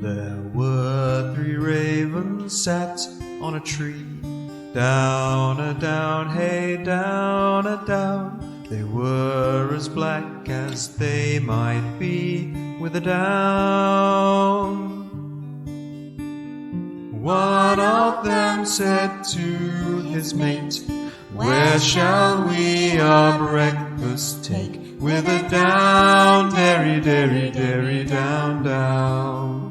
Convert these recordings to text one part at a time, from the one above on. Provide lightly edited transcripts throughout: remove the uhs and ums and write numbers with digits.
There were 3 ravens sat on a tree. Down a down, hey, down a down. They were as black as they might be with a down. One of them said to his mate, "Where shall we our breakfast take? With a down, derry, derry, derry, down, down."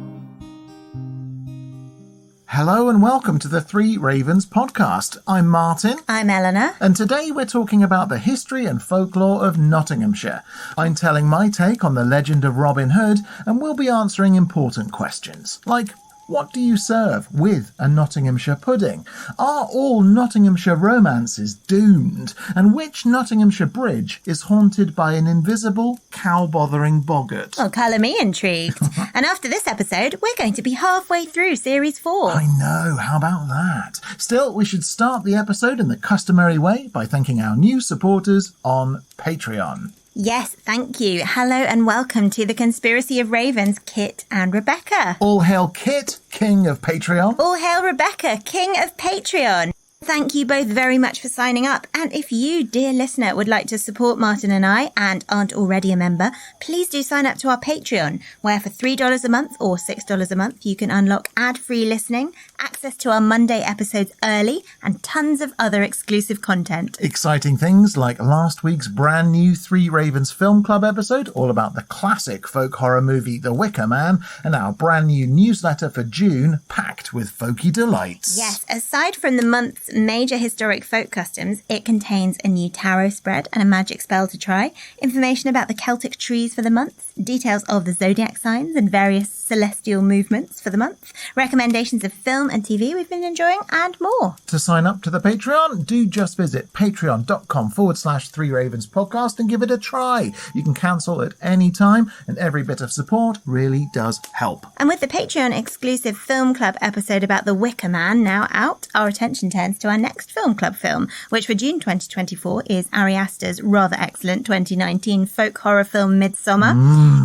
Hello and welcome to the Three Ravens podcast. I'm Martin. I'm Eleanor. And today we're talking about the history and folklore of Nottinghamshire. I'm telling my take on the legend of Robin Hood, and we'll be answering important questions, like, what do you serve with a Nottinghamshire pudding? Are all Nottinghamshire romances doomed? And which Nottinghamshire bridge is haunted by an invisible, cow-bothering boggart? Well, colour me intrigued. And after this episode, we're going to be halfway through Series 4. I know, how about that? Still, we should start the episode in the customary way by thanking our new supporters on Patreon. Yes, thank you. Hello and welcome to the Conspiracy of Ravens, Kit and Rebecca. All hail Kit, King of Patreon. All hail Rebecca, King of Patreon. Thank you both very much for signing up. And if you, dear listener, would like to support Martin and I and aren't already a member, please do sign up to our Patreon, where for $3 a month or $6 a month, you can unlock ad-free listening, access to our Monday episodes early, and tons of other exclusive content. Exciting things like last week's brand new Three Ravens Film Club episode, all about the classic folk horror movie The Wicker Man, and our brand new newsletter for June, packed with folky delights. Yes, aside from the month's major historic folk customs, it contains a new tarot spread and a magic spell to try, information about the Celtic trees for the month, details of the zodiac signs and various celestial movements for the month, recommendations of film and TV we've been enjoying, and more. To sign up to the Patreon, do just visit patreon.com/Three Ravens podcast and give it a try. You can cancel at any time, and every bit of support really does help. And with the Patreon exclusive Film Club episode about The Wicker Man now out, our attention turns to our next Film Club film, which for June 2024 is Ari Aster's rather excellent 2019 folk horror film Midsommar.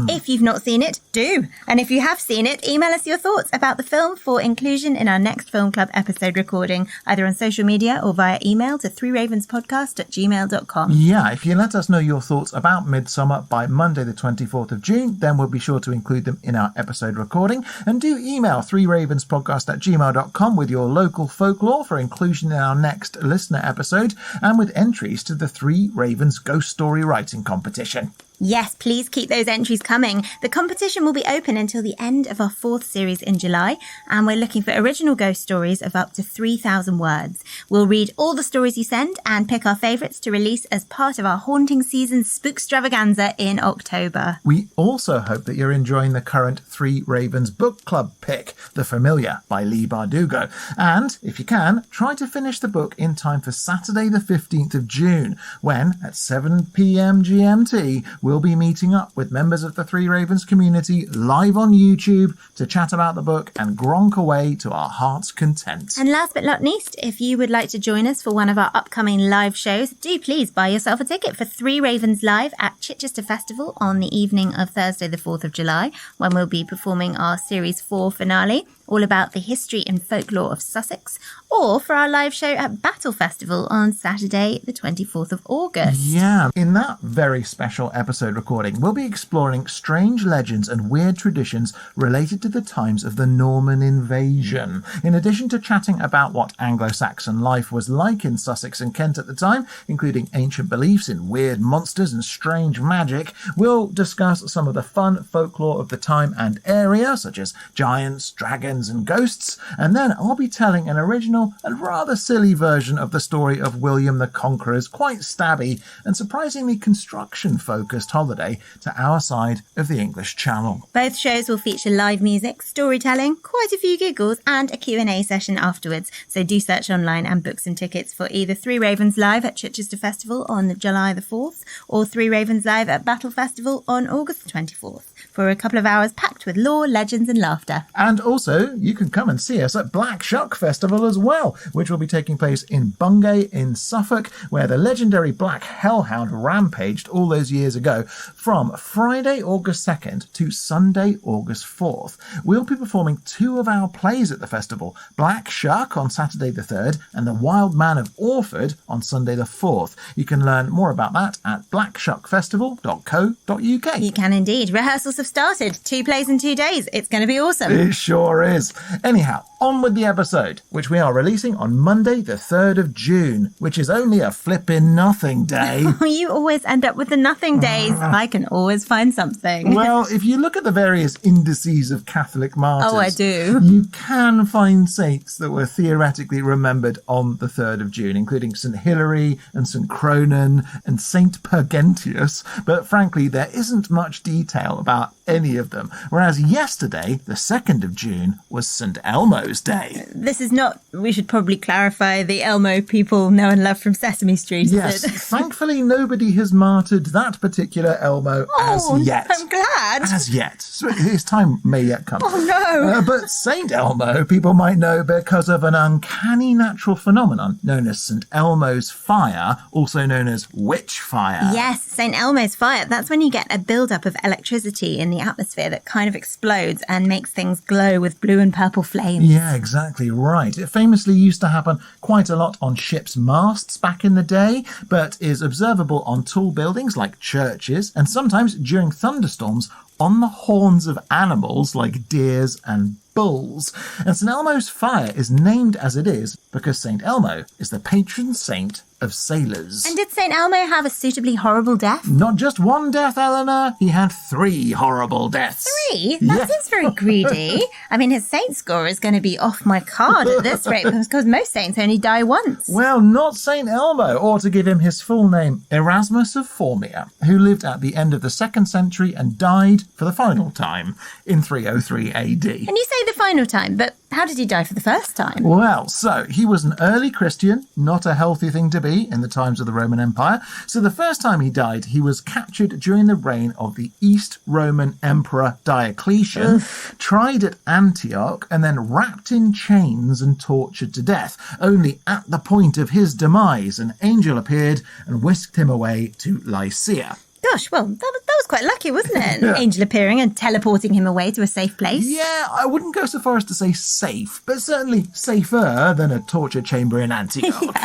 If you've not seen it, do. And if you have seen it, email us your thoughts about the film for inclusion in our next Film Club episode recording, either on social media or via email to threeravenspodcast@gmail.com. Yeah, if you let us know your thoughts about Midsommar by Monday the 24th of June, then we'll be sure to include them in our episode recording. And do email threeravenspodcast@gmail.com with your local folklore for inclusion in our next listener episode, and with entries to the Three Ravens Ghost Story Writing Competition. Yes, please keep those entries coming. The competition will be open until the end of our 4th series in July, and we're looking for original ghost stories of up to 3,000 words. We'll read all the stories you send and pick our favourites to release as part of our Haunting Season Spookstravaganza in October. We also hope that you're enjoying the current Three Ravens Book Club pick, The Familiar by Lee Bardugo. And, if you can, try to finish the book in time for Saturday the 15th of June, when, at 7 p.m. GMT, we'll be meeting up with members of the Three Ravens community live on YouTube to chat about the book and gronk away to our heart's content. And last but not least, if you would like to join us for one of our upcoming live shows, do please buy yourself a ticket for Three Ravens Live at Chichester Festival on the evening of Thursday the 4th of July, when we'll be performing our Series 4 finale, all about the history and folklore of Sussex, or for our live show at Battle Festival on Saturday the 24th of August. Yeah, in that very special episode recording, we'll be exploring strange legends and weird traditions related to the times of the Norman invasion. In addition to chatting about what Anglo-Saxon life was like in Sussex and Kent at the time, including ancient beliefs in weird monsters and strange magic, we'll discuss some of the fun folklore of the time and area, such as giants, dragons, and ghosts, and then I'll be telling an original and rather silly version of the story of William the Conqueror's quite stabby and surprisingly construction-focused holiday to our side of the English Channel. Both shows will feature live music, storytelling, quite a few giggles, and a Q&A session afterwards, so do search online and book some tickets for either Three Ravens Live at Chichester Festival on July the 4th or Three Ravens Live at Battle Festival on August the 24th for a couple of hours packed with lore, legends and laughter. And also, also, you can come and see us at Black Shuck Festival as well, which will be taking place in Bungay in Suffolk, where the legendary Black Hellhound rampaged all those years ago, from Friday, August 2nd to Sunday, August 4th. We'll be performing 2 of our plays at the festival, Black Shuck on Saturday the 3rd and The Wild Man of Orford on Sunday the 4th. You can learn more about that at blackshuckfestival.co.uk. You can indeed. Rehearsals have started. 2 plays in 2 days. It's going to be awesome. It sure is. Anyhow, on with the episode, which we are releasing on Monday the 3rd of June, which is only a flippin' nothing day. You always end up with the nothing days. I can always find something. Well, if you look at the various indices of Catholic martyrs... Oh, I do. You can find saints that were theoretically remembered on the 3rd of June, including St. Hilary and St. Cronin and St. Purgentius, but frankly, there isn't much detail about any of them, whereas yesterday, the 2nd of June, was St. Elmo's Day. This is not, we should probably clarify, the Elmo people know and love from Sesame Street, Yes, is it? thankfully nobody has martyred that particular Elmo as yet. I'm glad. As yet. So his time may yet come. Oh, no. But St. Elmo, people might know because of an uncanny natural phenomenon known as St. Elmo's fire, also known as witch fire. Yes, St. Elmo's fire. That's when you get a build-up of electricity in the atmosphere that kind of explodes and makes things glow with blue and purple flames. Yeah, exactly right. It famously used to happen quite a lot on ships' masts back in the day, but is observable on tall buildings like churches and sometimes during thunderstorms on the horns of animals like deers and bulls. And St. Elmo's fire is named as it is because St. Elmo is the patron saint of sailors. And did St. Elmo have a suitably horrible death? Not just one death, Eleanor. He had 3 horrible deaths. 3? That Yeah. seems very greedy. I mean, his saint score is going to be off my card at this rate because most saints only die once. Well, not St. Elmo, or to give him his full name, Erasmus of Formia, who lived at the end of the 2nd century and died for the final time in 303 AD. And you say the final time, but how did he die for the first time? Well, so he was an early Christian, not a healthy thing to be in the times of the Roman Empire. So the first time he died, he was captured during the reign of the East Roman Emperor Diocletian, tried at Antioch, and then wrapped in chains and tortured to death. Only at the point of his demise, an angel appeared and whisked him away to Lycia. Gosh, well, that was quite lucky, wasn't it? An angel appearing and teleporting him away to a safe place. Yeah, I wouldn't go so far as to say safe, but certainly safer than a torture chamber in Antioch.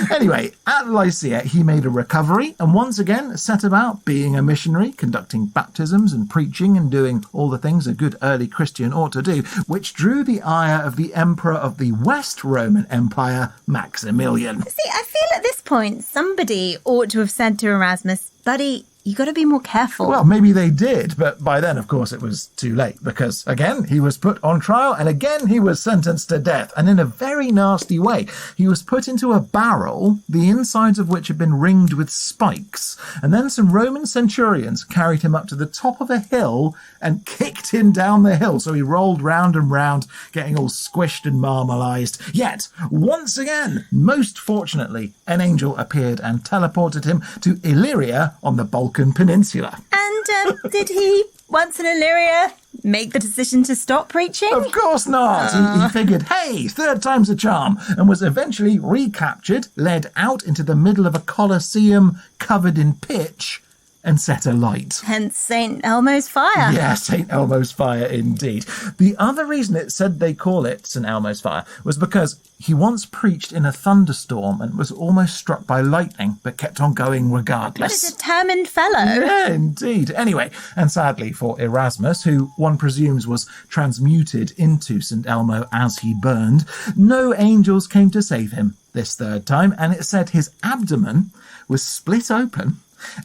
Anyway, at Lycia, he made a recovery and once again set about being a missionary, conducting baptisms and preaching and doing all the things a good early Christian ought to do, which drew the ire of the emperor of the West Roman Empire, Maximilian. See, I feel at this point somebody ought to have said to Erasmus, buddy, you got to be more careful. Well, maybe they did, but by then, of course, it was too late because, again, he was put on trial and again he was sentenced to death. And in a very nasty way, he was put into a barrel, the insides of which had been ringed with spikes. And then some Roman centurions carried him up to the top of a hill and kicked him down the hill. So he rolled round and round, getting all squished and marmalised. Yet, once again, most fortunately, an angel appeared and teleported him to Illyria on the Balkan Peninsula. And did he, once in Illyria, make the decision to stop preaching? Of course not. He figured, hey, 3rd time's a charm, and was eventually recaptured, led out into the middle of a Colosseum covered in pitch, and set alight. Hence St. Elmo's fire. Yeah, St. Elmo's fire indeed. The other reason it said they call it St. Elmo's fire was because he once preached in a thunderstorm and was almost struck by lightning, but kept on going regardless. What a determined fellow. Yeah, indeed. Anyway, and sadly for Erasmus, who one presumes was transmuted into St. Elmo as he burned, no angels came to save him this 3rd time, and it said his abdomen was split open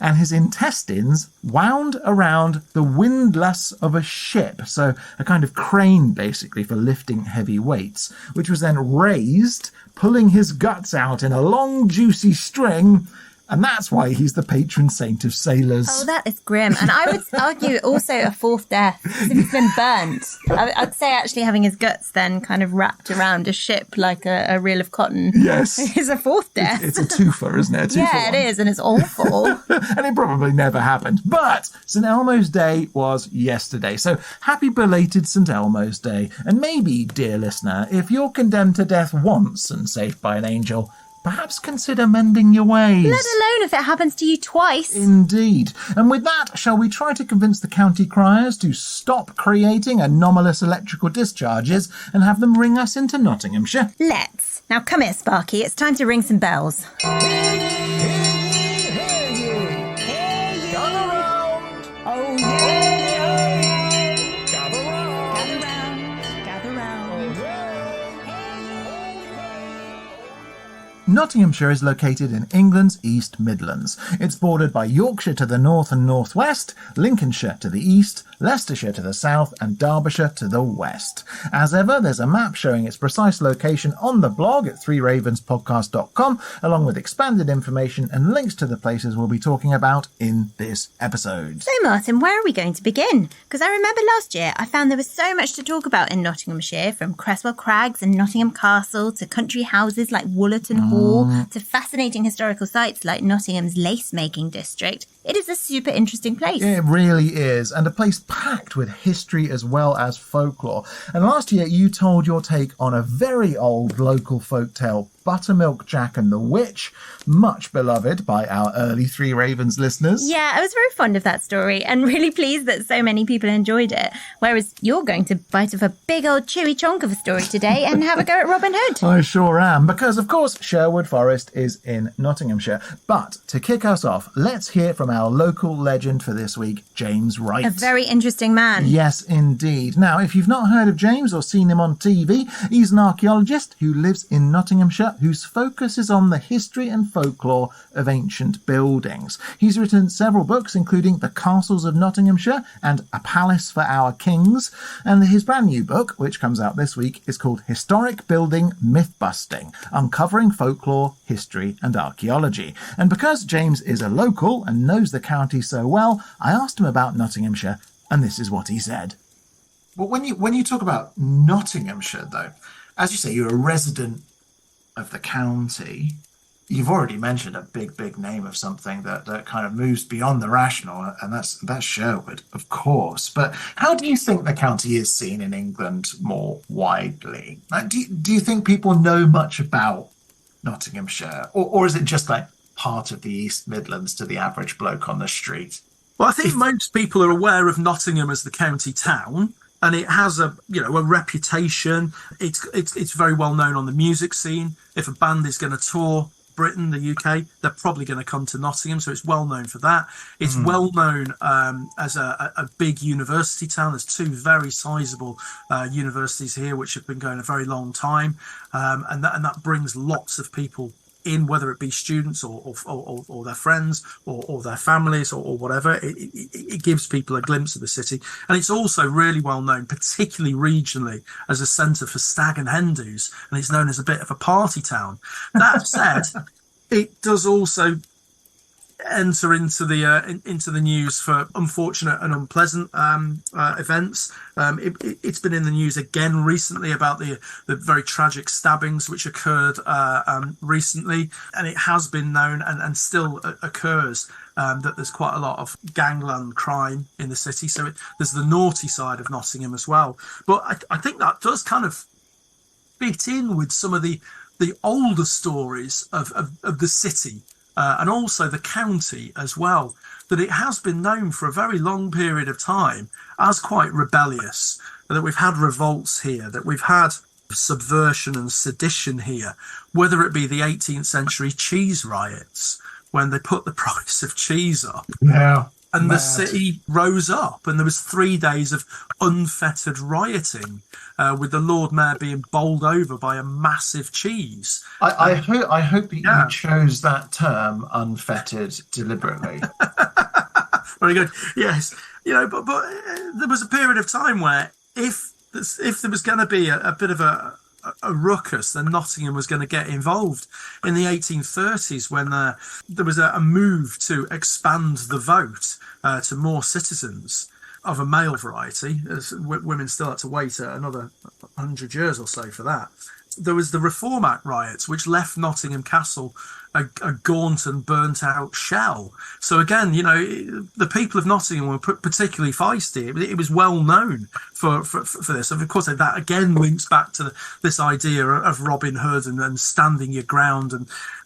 and his intestines wound around the windlass of a ship, so a kind of crane basically for lifting heavy weights, which was then raised, pulling his guts out in a long juicy string And that's why he's the patron saint of sailors. Oh, that is grim. And I would argue also a fourth death. If he's been burnt, I'd say actually having his guts then kind of wrapped around a ship like a reel of cotton. Yes. Is a fourth death. It's a twofer, isn't it? Yeah, it is, and it's awful. And it probably never happened. But St. Elmo's Day was yesterday. So happy belated St. Elmo's Day. And maybe, dear listener, if you're condemned to death once and saved by an angel, perhaps consider mending your ways. Let alone if it happens to you twice. Indeed. And with that, shall we try to convince the county criers to stop creating anomalous electrical discharges and have them ring us into Nottinghamshire? Let's. Now come here, Sparky. It's time to ring some bells. Nottinghamshire is located in England's East Midlands. It's bordered by Yorkshire to the north and northwest, Lincolnshire to the east, Leicestershire to the south, and Derbyshire to the west. As ever, there's a map showing its precise location on the blog at threeravenspodcast.com, along with expanded information and links to the places we'll be talking about in this episode. So, Martin, where are we going to begin? Because I remember last year I found there was so much to talk about in Nottinghamshire, from Cresswell Crags and Nottingham Castle to country houses like Woollerton Hall to fascinating historical sites like Nottingham's lace-making district. It is a super interesting place. It really is, and a place packed with history as well as folklore. And last year you told your take on a very old local folktale, Buttermilk Jack and the Witch, much beloved by our early Three Ravens listeners. Yeah, I was very fond of that story and really pleased that so many people enjoyed it. Whereas you're going to bite off a big old chewy chunk of a story today and have a go at Robin Hood. I sure am, because of course Sherwood Forest is in Nottinghamshire. But to kick us off, let's hear from our local legend for this week, James Wright. A very interesting man. Yes, indeed. Now, if you've not heard of James or seen him on TV, he's an archaeologist who lives in Nottinghamshire, whose focus is on the history and folklore of ancient buildings. He's written several books, including The Castles of Nottinghamshire and A Palace for Our Kings. And his brand new book, which comes out this week, is called Historic Building Myth-Busting, Uncovering Folklore, History and Archaeology. And because James is a local and knows the county so well, I asked him about Nottinghamshire, and this is what he said. But when you talk about Nottinghamshire, though, as you say, you're a resident of the county. You've already mentioned a big name of something that kind of moves beyond the rational, and that's Sherwood, of course. But how do you think the county is seen in England more widely? Like, do you think people know much about Nottinghamshire, or is it just like part of the East Midlands to the average bloke on the street? Well, I think most people are aware of Nottingham as the county town, and it has a reputation. It's very well known on the music scene. If a band is going to tour Britain, the UK, they're probably going to come to Nottingham, so it's well known for that. It's well known as a big university town. There's two very sizable universities here which have been going a very long time, and that brings lots of people in, whether it be students or their friends or their families or whatever. It gives people a glimpse of the city. And it's also really well known, particularly regionally, as a centre for stag and hen do's, and it's known as a bit of a party town. That said, it does also enter into the news for unfortunate and unpleasant events. It's been in the news again recently about the very tragic stabbings which occurred recently, and it has been known and still occurs that there's quite a lot of gangland crime in the city. So there's the naughty side of Nottingham as well. But I think that does kind of fit in with some of the older stories of the city. And also the county as well, that it has been known for a very long period of time as quite rebellious, that we've had revolts here, that we've had subversion and sedition here, whether it be the 18th century cheese riots, when they put the price of cheese up. Yeah. And the city rose up, and there was 3 days of unfettered rioting, with the Lord Mayor being bowled over by a massive cheese. I hope that you chose that term, unfettered, deliberately. Very good. Yes, but there was a period of time where if there was going to be a bit of a a ruckus, then Nottingham was going to get involved. In the 1830s, when there was a move to expand the vote to more citizens of a male variety, as women still had to wait another 100 years or so for that. There was the Reform Act riots, which left Nottingham Castle a gaunt and burnt out shell. So again, the people of Nottingham were particularly feisty. It was well known for this. And of course, that again links back to this idea of Robin Hood and standing your ground.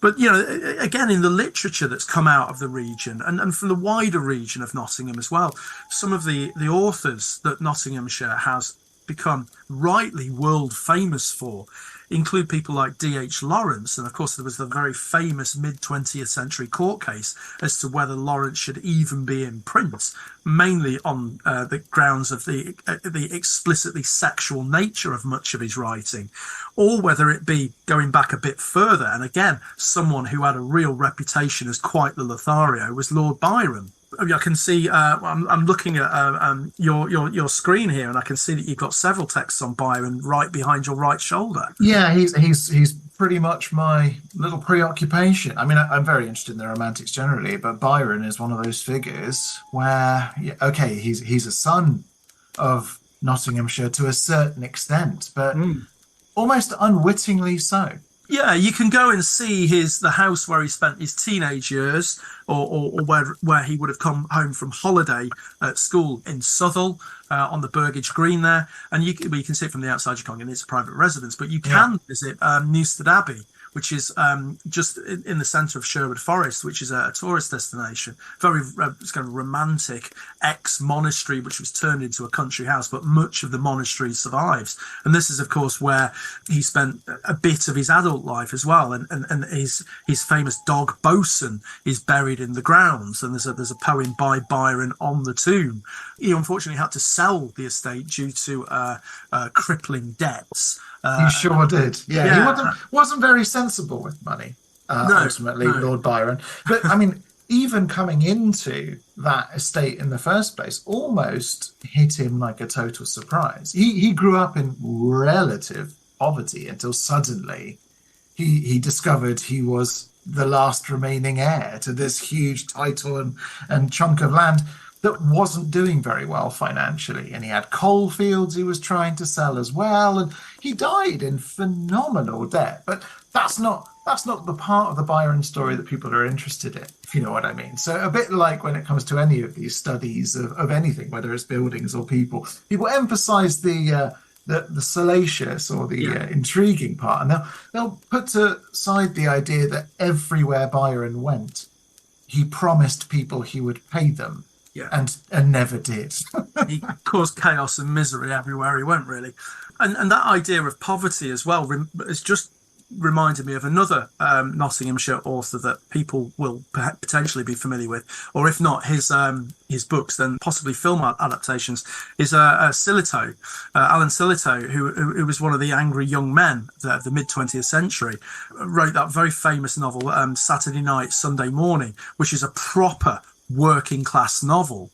But again, in the literature that's come out of the region and from the wider region of Nottingham as well, some of the authors that Nottinghamshire has become rightly world famous for include people like D.H. Lawrence, and of course there was the very famous mid-20th century court case as to whether Lawrence should even be in print, mainly on the grounds of the explicitly sexual nature of much of his writing, or whether it be going back a bit further, and again someone who had a real reputation as quite the Lothario was Lord Byron. I can see. I'm looking at your screen here, and I can see that you've got several texts on Byron right behind your right shoulder. Yeah, he's pretty much my little preoccupation. I mean, I'm very interested in the Romantics generally, but Byron is one of those figures where, he's a son of Nottinghamshire to a certain extent, but almost unwittingly so. Yeah, you can go and see the house where he spent his teenage years, or where he would have come home from holiday at school in Southall, on the Burgage Green there. And you can see it from the outside. You can't get it, it's a private residence, but you can visit Newstead Abbey, which is just in the centre of Sherwood Forest, which is a tourist destination. Very it's kind of romantic ex-monastery, which was turned into a country house, but much of the monastery survives. And this is, of course, where he spent a bit of his adult life as well. And his famous dog Bosun is buried in the grounds. And there's a poem by Byron on the tomb. He unfortunately had to sell the estate due to crippling debts. He sure did. Yeah. He wasn't very sensible with money, ultimately, Lord Byron. But, I mean, even coming into that estate in the first place almost hit him like a total surprise. He grew up in relative poverty until suddenly he discovered he was the last remaining heir to this huge title and chunk of land that wasn't doing very well financially, and he had coal fields he was trying to sell as well, and he died in phenomenal debt. But that's not the part of the Byron story that people are interested in, if you know what I mean. So a bit like when it comes to any of these studies of anything, whether it's buildings or people emphasize the salacious or the intriguing part, and they'll put aside the idea that everywhere Byron went, he promised people he would pay them. Yeah. And never did. He caused chaos and misery everywhere he went, really. And that idea of poverty as well has just reminded me of another Nottinghamshire author that people will potentially be familiar with, or if not his books, then possibly film adaptations, is Sillitoe, Alan Sillitoe, who was one of the angry young men of the mid-20th century, wrote that very famous novel, Saturday Night, Sunday Morning, which is a proper working class novel,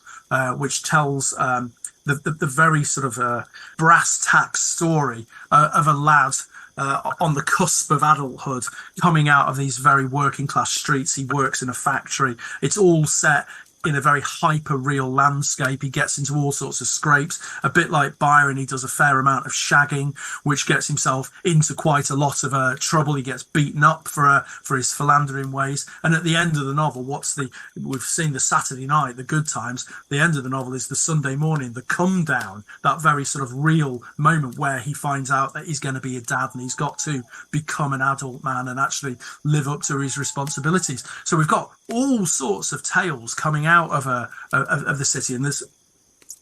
which tells the very sort of brass tacks story of a lad on the cusp of adulthood, coming out of these very working class streets. He works in a factory. It's all set in a very hyper-real landscape. He gets into all sorts of scrapes. A bit like Byron, he does a fair amount of shagging, which gets himself into quite a lot of trouble. He gets beaten up for his philandering ways. And at the end of the novel, we've seen the Saturday night, the good times. The end of the novel is the Sunday morning, the come down, that very sort of real moment where he finds out that he's going to be a dad and he's got to become an adult man and actually live up to his responsibilities. So we've got all sorts of tales coming out of the city, and there's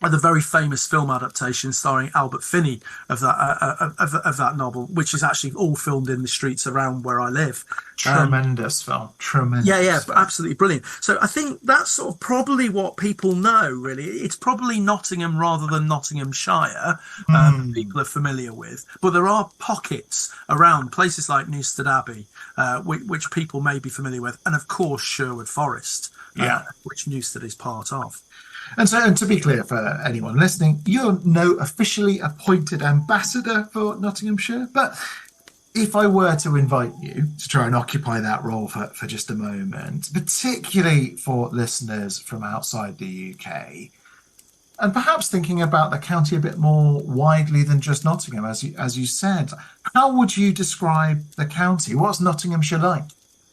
the very famous film adaptation starring Albert Finney of that novel, which is actually all filmed in the streets around where I live. Tremendous film. Tremendous. Yeah, film. Absolutely brilliant. So I think that's sort of probably what people know, really. It's probably Nottingham rather than Nottinghamshire, people are familiar with. But there are pockets around places like Newstead Abbey, which people may be familiar with, and of course Sherwood Forest. which Newstead is part of. And so, and to be clear for anyone listening, you're no officially appointed ambassador for Nottinghamshire, but if I were to invite you to try and occupy that role for just a moment, particularly for listeners from outside the UK, and perhaps thinking about the county a bit more widely than just Nottingham, as you said, how would you describe the county? What's Nottinghamshire like?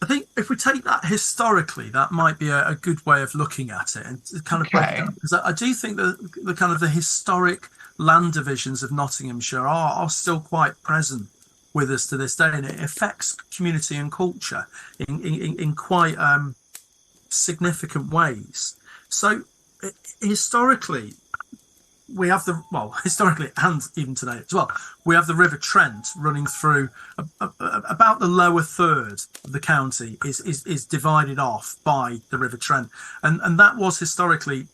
I think if we take that historically, that might be a good way of looking at it and to kind of break it down. Because I do think that the kind of the historic land divisions of Nottinghamshire are still quite present with us to this day, and it affects community and culture in quite significant ways. So historically, we have historically and even today as well, we have the River Trent running through about the lower third of the county is divided off by the River Trent. And that was historically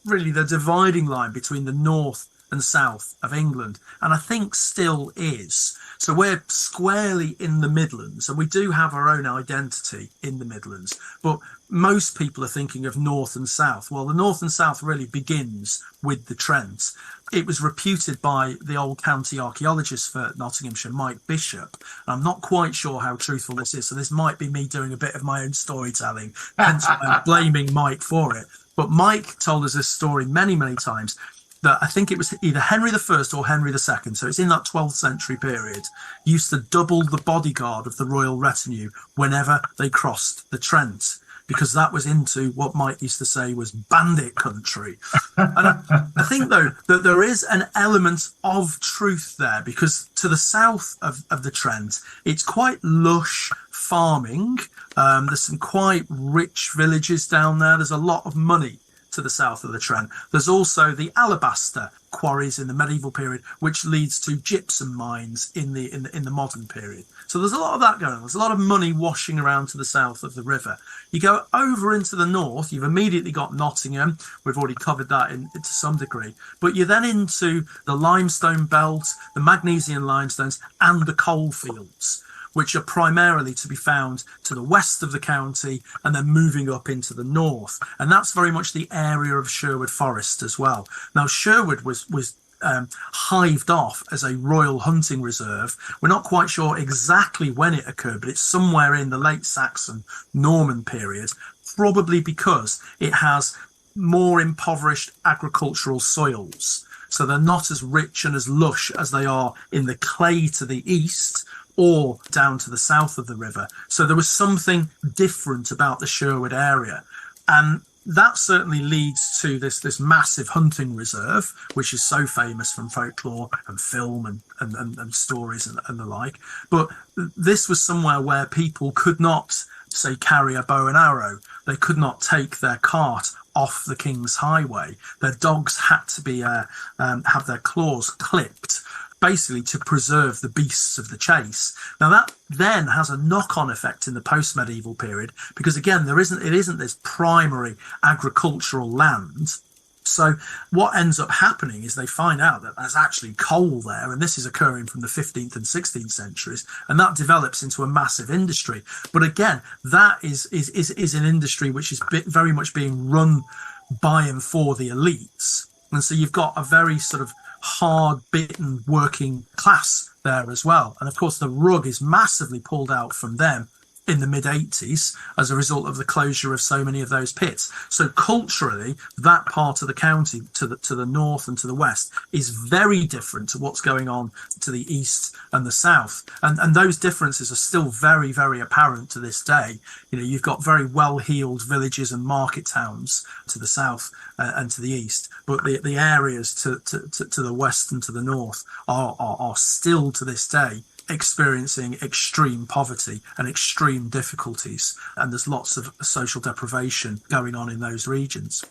really the dividing line between the north and south of England, and I think still is. So we're squarely in the Midlands, and we do have our own identity in the Midlands, but most people are thinking of north and south. Well, the north and south really begins with the Trent. It was reputed by the old county archaeologist for Nottinghamshire, Mike Bishop. I'm not quite sure how truthful this is, so this might be me doing a bit of my own storytelling, hence I'm blaming Mike for it. But Mike told us this story many, many times, that I think it was either Henry I or Henry II, so it's in that 12th century period, used to double the bodyguard of the royal retinue whenever they crossed the Trent, because that was into what Mike used to say was bandit country. And I think, though, that there is an element of truth there, because to the south of the Trent, it's quite lush farming. There's some quite rich villages down there. There's a lot of money to the south of the Trent. There's also the alabaster quarries in the medieval period, which leads to gypsum mines in the modern period. So there's a lot of that going on. There's a lot of money washing around to the south of the river. You go over into the north, you've immediately got Nottingham. We've already covered that to some degree. But you're then into the limestone belt, the magnesian limestones, and the coal fields, which are primarily to be found to the west of the county and then moving up into the north. And that's very much the area of Sherwood Forest as well. Now, Sherwood was hived off as a royal hunting reserve. We're not quite sure exactly when it occurred, but it's somewhere in the late Saxon Norman period, probably because it has more impoverished agricultural soils. So they're not as rich and as lush as they are in the clay to the east, or down to the south of the river. So there was something different about the Sherwood area. And that certainly leads to this massive hunting reserve, which is so famous from folklore and film and stories and the like. But this was somewhere where people could not, say, carry a bow and arrow. They could not take their cart off the King's Highway. Their dogs had to be have their claws clipped, basically to preserve the beasts of the chase. Now that then has a knock-on effect in the post-medieval period, because again, it isn't this primary agricultural land. So what ends up happening is they find out that there's actually coal there, and this is occurring from the 15th and 16th centuries, and that develops into a massive industry. But again, that is an industry which is very much being run by and for the elites. And so you've got a very sort of hard-bitten working class there as well. And of course, the rug is massively pulled out from them in the mid-80s as a result of the closure of so many of those pits. So culturally, that part of the county to the north and to the west is very different to what's going on to the east and the south. And those differences are still very, very apparent to this day. You know, you've got very well-heeled villages and market towns to the south and to the east, but the areas to the west and to the north are still to this day experiencing extreme poverty and extreme difficulties, and there's lots of social deprivation going on in those regions.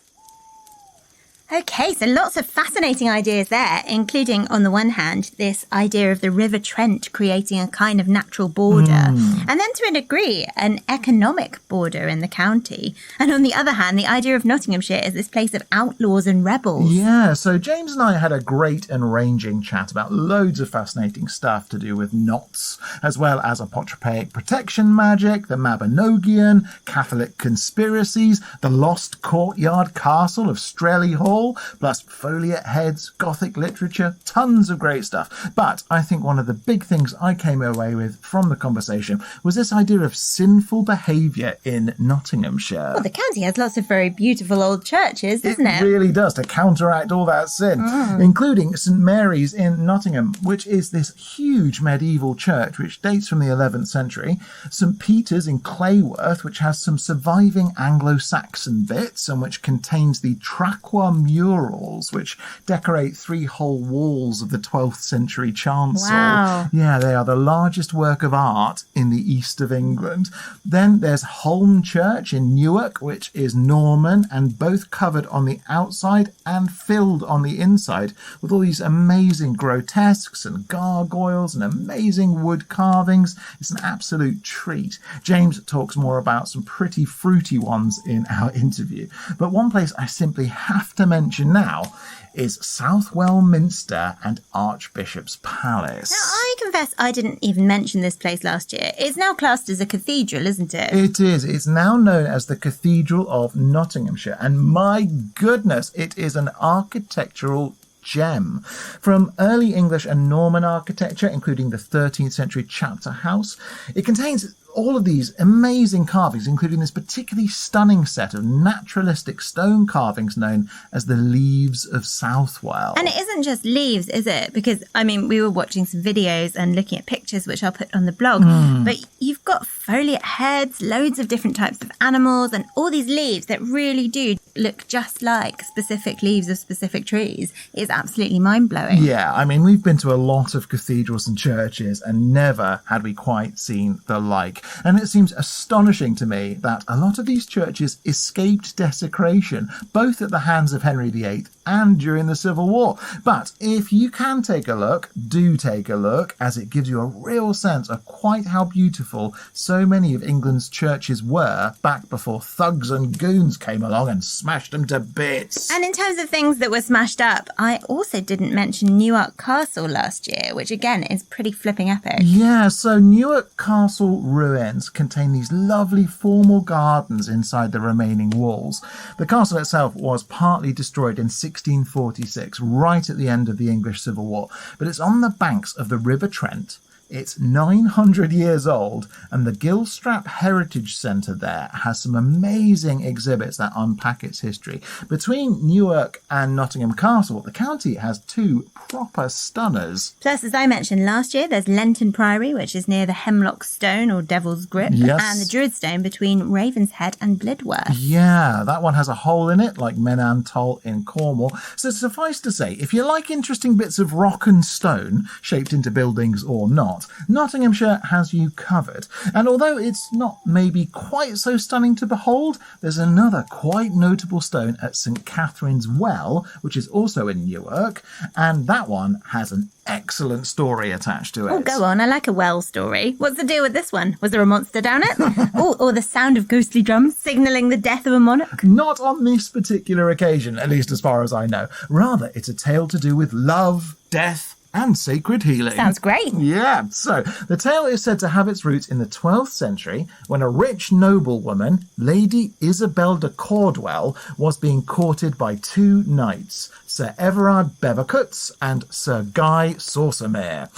Okay, so lots of fascinating ideas there, including, on the one hand, this idea of the River Trent creating a kind of natural border, and then to a degree, an economic border in the county. And on the other hand, the idea of Nottinghamshire as this place of outlaws and rebels. Yeah, so James and I had a great and ranging chat about loads of fascinating stuff to do with knots, as well as apotropaic protection magic, the Mabinogion, Catholic conspiracies, the lost courtyard castle of Strelly Hall, plus foliate heads, Gothic literature, tons of great stuff. But I think one of the big things I came away with from the conversation was this idea of sinful behaviour in Nottinghamshire. Well, the county has lots of very beautiful old churches, doesn't it? It really does, to counteract all that sin, including St Mary's in Nottingham, which is this huge medieval church which dates from the 11th century, St Peter's in Clayworth, which has some surviving Anglo-Saxon bits and which contains the Traquair murals, which decorate 3 whole walls of the 12th century chancel. Wow. Yeah, they are the largest work of art in the east of England. Then there's Holme Church in Newark, which is Norman, and both covered on the outside and filled on the inside with all these amazing grotesques and gargoyles and amazing wood carvings. It's an absolute treat. James talks more about some pretty fruity ones in our interview. But one place I simply have to mention now is Southwell Minster and Archbishop's Palace. Now, I confess I didn't even mention this place last year. It's now classed as a cathedral, isn't it? It is. It's now known as the Cathedral of Nottinghamshire. And my goodness, it is an architectural gem. From early English and Norman architecture, including the 13th century chapter house, it contains all of these amazing carvings, including this particularly stunning set of naturalistic stone carvings known as the Leaves of Southwell. And it isn't just leaves, is it? Because, I mean, we were watching some videos and looking at pictures, which I'll put on the blog, but you've got foliate heads, loads of different types of animals, and all these leaves that really do look just like specific leaves of specific trees. It's absolutely mind-blowing. Yeah, I mean, we've been to a lot of cathedrals and churches and never had we quite seen the like. And it seems astonishing to me that a lot of these churches escaped desecration, both at the hands of Henry VIII and during the Civil War. But if you can take a look, do take a look, as it gives you a real sense of quite how beautiful so many of England's churches were back before thugs and goons came along and smashed them to bits. And in terms of things that were smashed up, I also didn't mention Newark Castle last year, which again is pretty flipping epic. Yeah, so Newark Castle ruins contain these lovely formal gardens inside the remaining walls. The castle itself was partly destroyed in 1646, right at the end of the English Civil War, but it's on the banks of the River Trent. It's 900 years old, and the Gilstrap Heritage Centre there has some amazing exhibits that unpack its history. Between Newark and Nottingham Castle, the county has 2 proper stunners. Plus, as I mentioned last year, there's Lenton Priory, which is near the Hemlock Stone or Devil's Grip, Yes. and the Druid Stone between Ravenshead and Blidworth. Yeah, that one has a hole in it, like Menan Toll in Cornwall. So suffice to say, if you like interesting bits of rock and stone, shaped into buildings or not, Nottinghamshire has you covered. And although it's not maybe quite so stunning to behold, there's another quite notable stone at St Catherine's Well, which is also in Newark, and that one has an excellent story attached to it. Oh, go on. I like a well story. What's the deal with this one? Was there a monster down it? Oh, or the sound of ghostly drums signalling the death of a monarch? Not on this particular occasion, at least as far as I know. Rather, it's a tale to do with love, death, and sacred healing. Sounds great. Yeah, so the tale is said to have its roots in the 12th century when a rich noblewoman, Lady Isabel de Cordwell, was being courted by 2 knights, Sir Everard Bevercuts and Sir Guy Saucermere.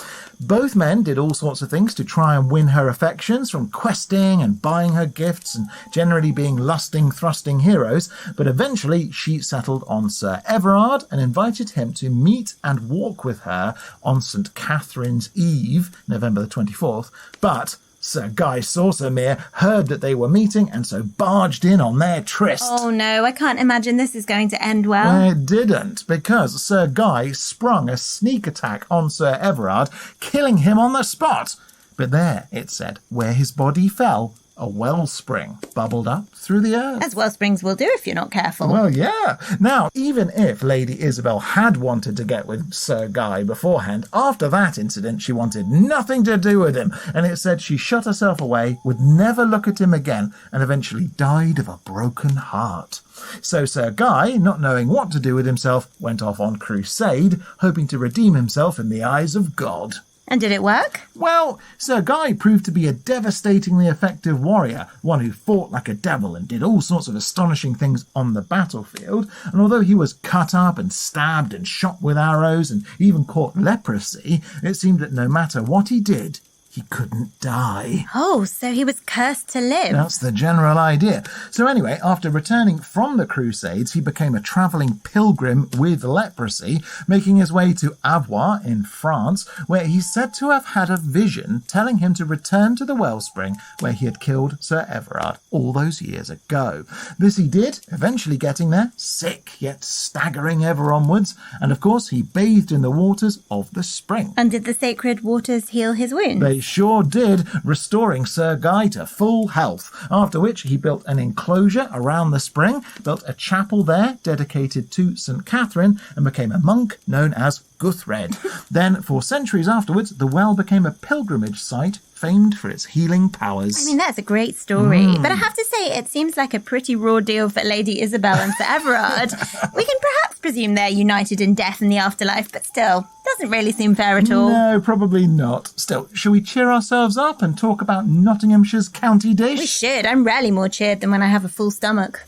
Both men did all sorts of things to try and win her affections, from questing and buying her gifts and generally being lusting, thrusting heroes, but eventually she settled on Sir Everard and invited him to meet and walk with her on St Catherine's Eve, November the 24th, but Sir Guy Saucermere heard that they were meeting and so barged in on their tryst. Oh no, I can't imagine this is going to end well. Well, it didn't, because Sir Guy sprung a sneak attack on Sir Everard, killing him on the spot. But there, it said, where his body fell, a wellspring bubbled up through the earth. As wellsprings will do if you're not careful. Well, yeah. Now, even if Lady Isabel had wanted to get with Sir Guy beforehand, after that incident, she wanted nothing to do with him, and it said she shut herself away, would never look at him again, and eventually died of a broken heart. So Sir Guy, not knowing what to do with himself, went off on crusade, hoping to redeem himself in the eyes of God. And did it work? Well, Sir Guy proved to be a devastatingly effective warrior, one who fought like a devil and did all sorts of astonishing things on the battlefield. And although he was cut up and stabbed and shot with arrows and even caught leprosy, it seemed that no matter what he did, he couldn't die. Oh, so he was cursed to live. That's the general idea. So anyway, after returning from the Crusades, he became a travelling pilgrim with leprosy, making his way to Avois in France, where he's said to have had a vision telling him to return to the wellspring where he had killed Sir Everard all those years ago. This he did, eventually getting there, sick yet staggering ever onwards, and of course he bathed in the waters of the spring. And did the sacred waters heal his wounds? They sure did, restoring Sir Guy to full health, after which he built an enclosure around the spring, built a chapel there dedicated to St. Catherine, and became a monk known as Guthred. Then, for centuries afterwards, the well became a pilgrimage site famed for its healing powers. I mean, that's a great story. But I have to say, it seems like a pretty raw deal for Lady Isabel and Sir Everard. We can perhaps presume they're united in death and the afterlife, but still, doesn't really seem fair at all. No, probably not. Still, shall we cheer ourselves up and talk about Nottinghamshire's county dish? We should. I'm rarely more cheered than when I have a full stomach.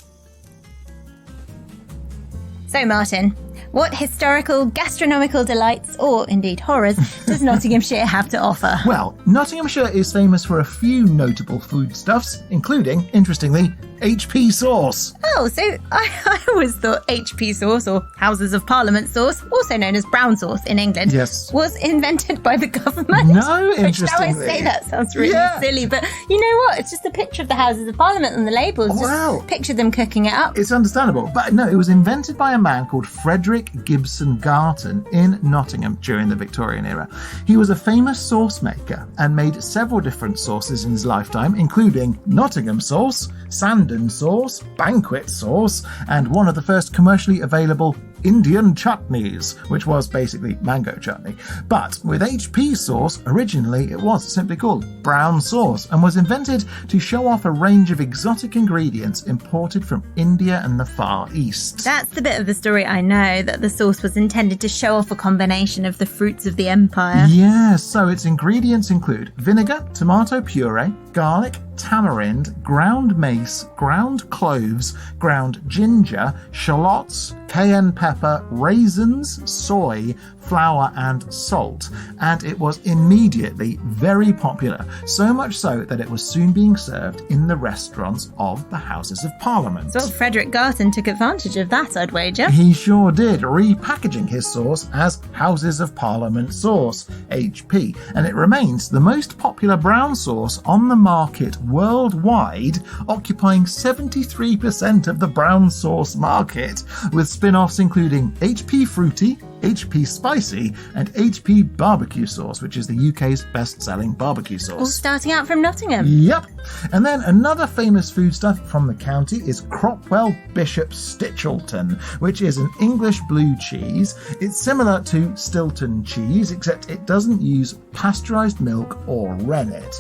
So, Martin, what historical, gastronomical delights, or indeed horrors, does Nottinghamshire have to offer? Well, Nottinghamshire is famous for a few notable foodstuffs, including, interestingly, HP sauce. Oh, so I always thought HP sauce, or Houses of Parliament sauce, also known as brown sauce in England, Yes. was invented by the government. No, Which now I interestingly. say that sounds really silly, but you know what? It's just a picture of the Houses of Parliament on the labels. Wow. Just picture them cooking it up. It's understandable, but no, it was invented by a man called Frederick Gibson Garton in Nottingham during the Victorian era. He was a famous sauce maker and made several different sauces in his lifetime, including Nottingham sauce, Sandon sauce, banquet sauce, and one of the first commercially available Indian chutneys, which was basically mango chutney. But with HP sauce, originally it was simply called brown sauce and was invented to show off a range of exotic ingredients imported from India and the Far East. That's the bit of the story I know, that the sauce was intended to show off a combination of the fruits of the empire. Yeah, so its ingredients include vinegar, tomato puree, garlic, tamarind, ground mace, ground cloves, ground ginger, shallots, cayenne pepper, raisins, soy, flour and salt, and it was immediately very popular, so much so that it was soon being served in the restaurants of the Houses of Parliament. So Frederick Garton took advantage of that, I'd wager. He sure did, repackaging his sauce as Houses of Parliament sauce, HP, and it remains the most popular brown sauce on the market worldwide, occupying 73% of the brown sauce market, with spin-offs including HP Fruity, HP Spicy, and HP Barbecue Sauce, which is the UK's best-selling barbecue All sauce. starting out from Nottingham. Yep. And then another famous foodstuff from the county is Cropwell Bishop Stichelton, which is an English blue cheese. It's similar to Stilton cheese, except it doesn't use pasteurised milk or rennet.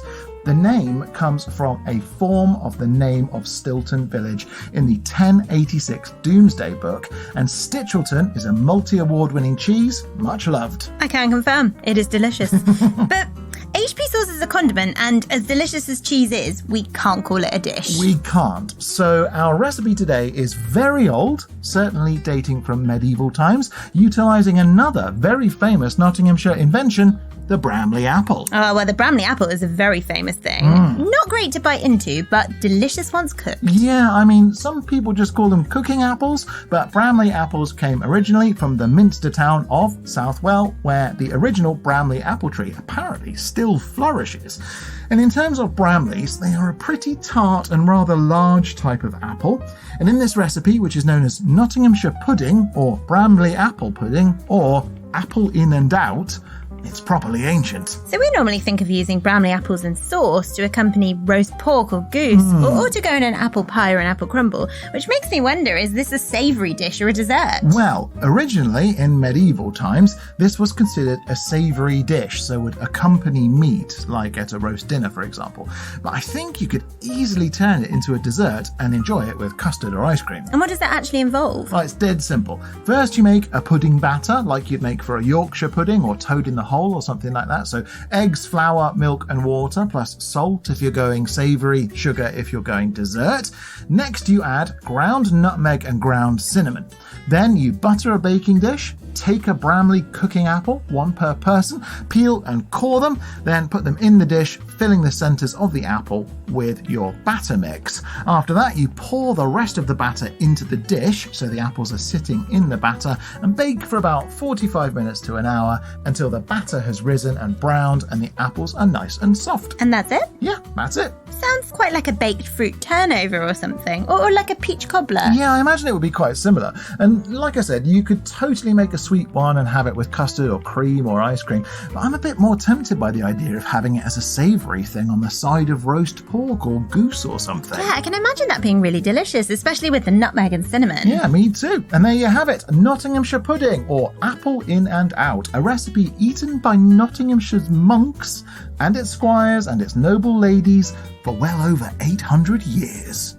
The name comes from a form of the name of Stilton village in the 1086 Domesday Book, and Stichelton is a multi-award-winning cheese, much loved. I can confirm, it is delicious. But HP sauce is a condiment, and as delicious as cheese is, we can't call it a dish. We can't. So our recipe today is very old, certainly dating from medieval times, utilising another very famous Nottinghamshire invention, the Bramley apple. Oh, well, the Bramley apple is a very famous thing. Not great to bite into, but delicious once cooked. Yeah, I mean, some people just call them cooking apples, but Bramley apples came originally from the Minster town of Southwell, where the original Bramley apple tree apparently still flourishes. And in terms of Bramleys, they are a pretty tart and rather large type of apple. And in this recipe, which is known as Nottinghamshire pudding, or Bramley apple pudding, or apple in and out, It's properly ancient. So we normally think of using Bramley apples and sauce to accompany roast pork or goose, or to go in an apple pie or an apple crumble, which makes me wonder, is this a savoury dish or a dessert? Well, originally in medieval times, this was considered a savoury dish, so would accompany meat, like at a roast dinner, for example. But I think you could easily turn it into a dessert and enjoy it with custard or ice cream. And what does that actually involve? Well, it's dead simple. First, you make a pudding batter, like you'd make for a Yorkshire pudding or toad in the hole or something like that. So eggs, flour, milk and water, plus salt if you're going savoury, sugar if you're going dessert. Next, you add ground nutmeg and ground cinnamon. Then you butter a baking dish, take a Bramley cooking apple, one per person, peel and core them, then put them in the dish, filling the centres of the apple with your batter mix. After that, you pour the rest of the batter into the dish, so the apples are sitting in the batter, and bake for about 45 minutes to an hour until the batter has risen and browned and the apples are nice and soft. And that's it? Yeah, that's it. Sounds quite like a baked fruit turnover or something, or like a peach cobbler. Yeah, I imagine it would be quite similar. And like I said, you could totally make a sweet one and have it with custard or cream or ice cream, but I'm a bit more tempted by the idea of having it as a savoury thing on the side of roast pork or goose or something. Yeah, I can imagine that being really delicious, especially with the nutmeg and cinnamon. Yeah, me too. And there you have it, Nottinghamshire pudding, or apple in and out, a recipe eaten by Nottinghamshire's monks and its squires and its noble ladies for well over 800 years.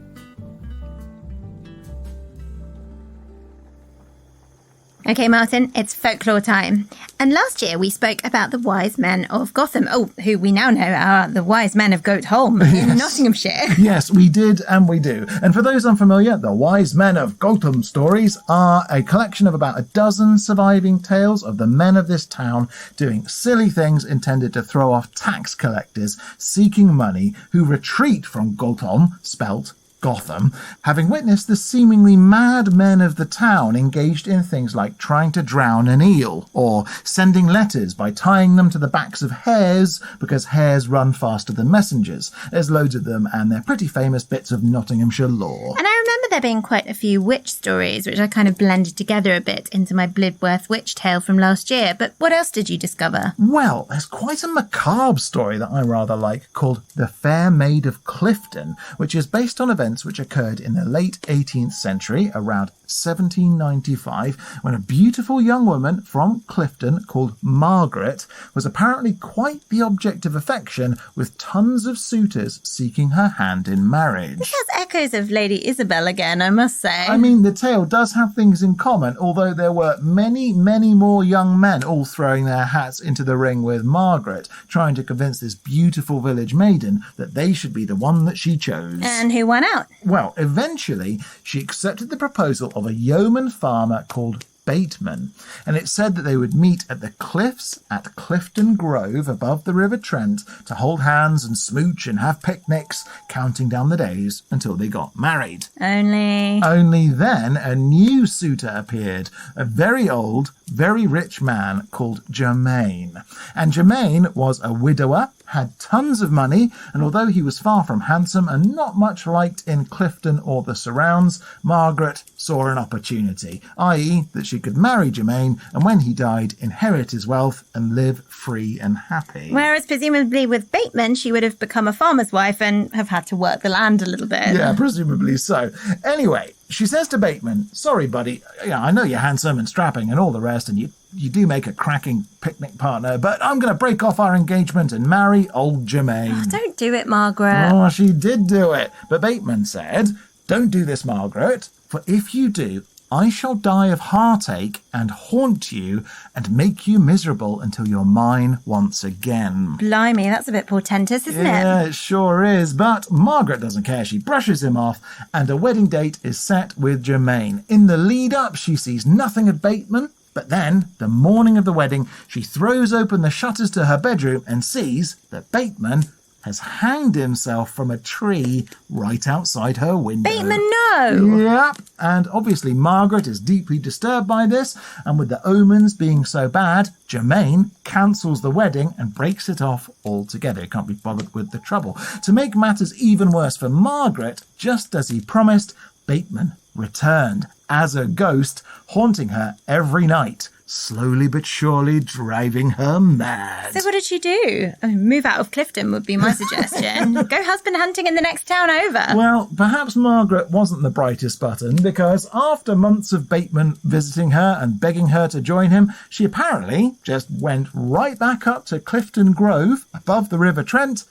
Okay, Martin, it's folklore time. And last year we spoke about the wise men of Gotham, who we now know are the wise men of Goatholm in Nottinghamshire. Yes, we did and we do. And for those unfamiliar, the Wise Men of Gotham stories are a collection of about a dozen surviving tales of the men of this town doing silly things intended to throw off tax collectors seeking money who retreat from Gotham, spelt Gotham, having witnessed the seemingly mad men of the town engaged in things like trying to drown an eel, or sending letters by tying them to the backs of hares because hares run faster than messengers. There's loads of them, and they're pretty famous bits of Nottinghamshire lore. And I remember there being quite a few witch stories, which I kind of blended together a bit into my Blidworth witch tale from last year. But what else did you discover? Well, there's quite a macabre story that I rather like called The Fair Maid of Clifton, which is based on events which occurred in the late 18th century, around 1795, when a beautiful young woman from Clifton called Margaret was apparently quite the object of affection, with tons of suitors seeking her hand in marriage. It has echoes of Lady Isabel again, I must say. I mean, the tale does have things in common, although there were many, many more young men all throwing their hats into the ring with Margaret, trying to convince this beautiful village maiden that they should be the one that she chose. And who won out? Well, eventually, she accepted the proposal of a yeoman farmer called Bateman, and it said that they would meet at the cliffs at Clifton Grove above the River Trent to hold hands and smooch and have picnics, counting down the days until they got married. Only then a new suitor appeared, a very old, very rich man called Germain. And Germain was a widower, had tons of money, and although he was far from handsome and not much liked in Clifton or the surrounds, Margaret saw an opportunity, i.e. that she could marry Germain and when he died inherit his wealth and live free and happy. Whereas presumably with Bateman she would have become a farmer's wife and have had to work the land a little bit. Yeah, presumably so. Anyway, she says to Bateman, sorry buddy, I know you're handsome and strapping and all the rest, and you do make a cracking picnic partner, but I'm going to break off our engagement and marry old Germain. Oh, don't do it, Margaret. Oh, she did do it. But Bateman said, don't do this, Margaret, for if you do, I shall die of heartache and haunt you and make you miserable until you're mine once again. Blimey, that's a bit portentous, isn't it? Yeah, it sure is. But Margaret doesn't care. She brushes him off, and a wedding date is set with Germain. In the lead-up, she sees nothing of Bateman. But then, the morning of the wedding, she throws open the shutters to her bedroom and sees that Bateman has hanged himself from a tree right outside her window. Bateman, no! Yep. And obviously Margaret is deeply disturbed by this, and with the omens being so bad, Germain cancels the wedding and breaks it off altogether. He can't be bothered with the trouble. To make matters even worse for Margaret, just as he promised, Bateman returned as a ghost, haunting her every night. slowly but surely driving her mad. So what did she do? I mean, move out of Clifton would be my suggestion. Go husband hunting in the next town over. Well, perhaps Margaret wasn't the brightest button, because after months of Bateman visiting her and begging her to join him, she apparently just went right back up to Clifton Grove, above the River Trent,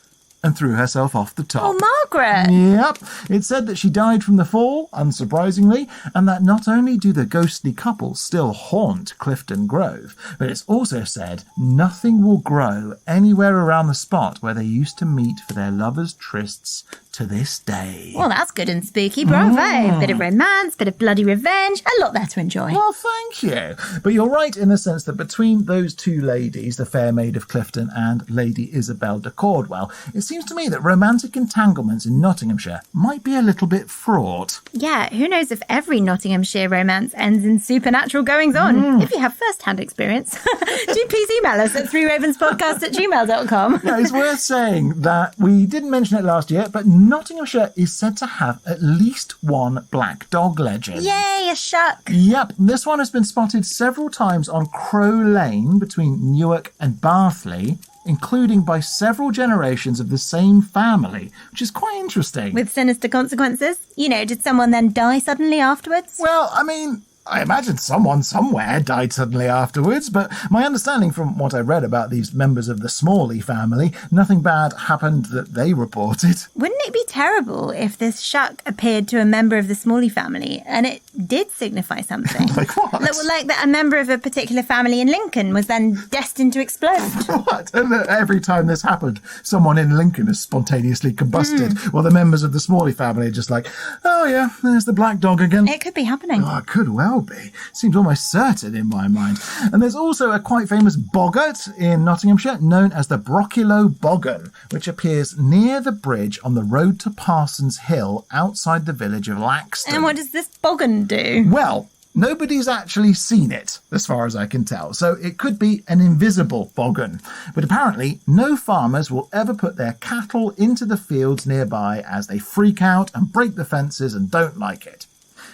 and threw herself off the top. Oh, Margaret! Yep. It said that she died from the fall, unsurprisingly, and that not only do the ghostly couple still haunt Clifton Grove, but it's also said nothing will grow anywhere around the spot where they used to meet for their lovers' trysts to this day. Well, that's good and spooky. Bravo. Bit of romance, bit of bloody revenge, a lot there to enjoy. Well, thank you. But you're right in the sense that between those two ladies, the Fair Maid of Clifton and Lady Isabel de Cordwell, it seems to me that romantic entanglements in Nottinghamshire might be a little bit fraught. Yeah, who knows if every Nottinghamshire romance ends in supernatural goings-on. If you have first-hand experience, do please email us at threeravenspodcast@gmail.com. Now, it's worth saying that we didn't mention it last year, but Nottinghamshire is said to have at least one black dog legend. Yay, a shuck. Yep, this one has been spotted several times on Crow Lane between Newark and Bartley, including by several generations of the same family, which is quite interesting. With sinister consequences? You know, did someone then die suddenly afterwards? Well, I mean, I imagine someone somewhere died suddenly afterwards, but my understanding from what I read about these members of the Smalley family, nothing bad happened that they reported. Wouldn't it be terrible if this shuck appeared to a member of the Smalley family and it did signify something? Like what? Like that a member of a particular family in Lincoln was then destined to explode. What? And every time this happened, someone in Lincoln is spontaneously combusted, while the members of the Smalley family are just like, oh yeah, there's the black dog again. It could be happening. Oh, it could well be. Seems almost certain in my mind. And there's also a quite famous boggart in Nottinghamshire known as the Brocculo Boggan, which appears near the bridge on the road to Parsons Hill outside the village of Laxton. And what does this boggan do? Well, nobody's actually seen it, as far as I can tell, so it could be an invisible boggan. But apparently, no farmers will ever put their cattle into the fields nearby as they freak out and break the fences and don't like it.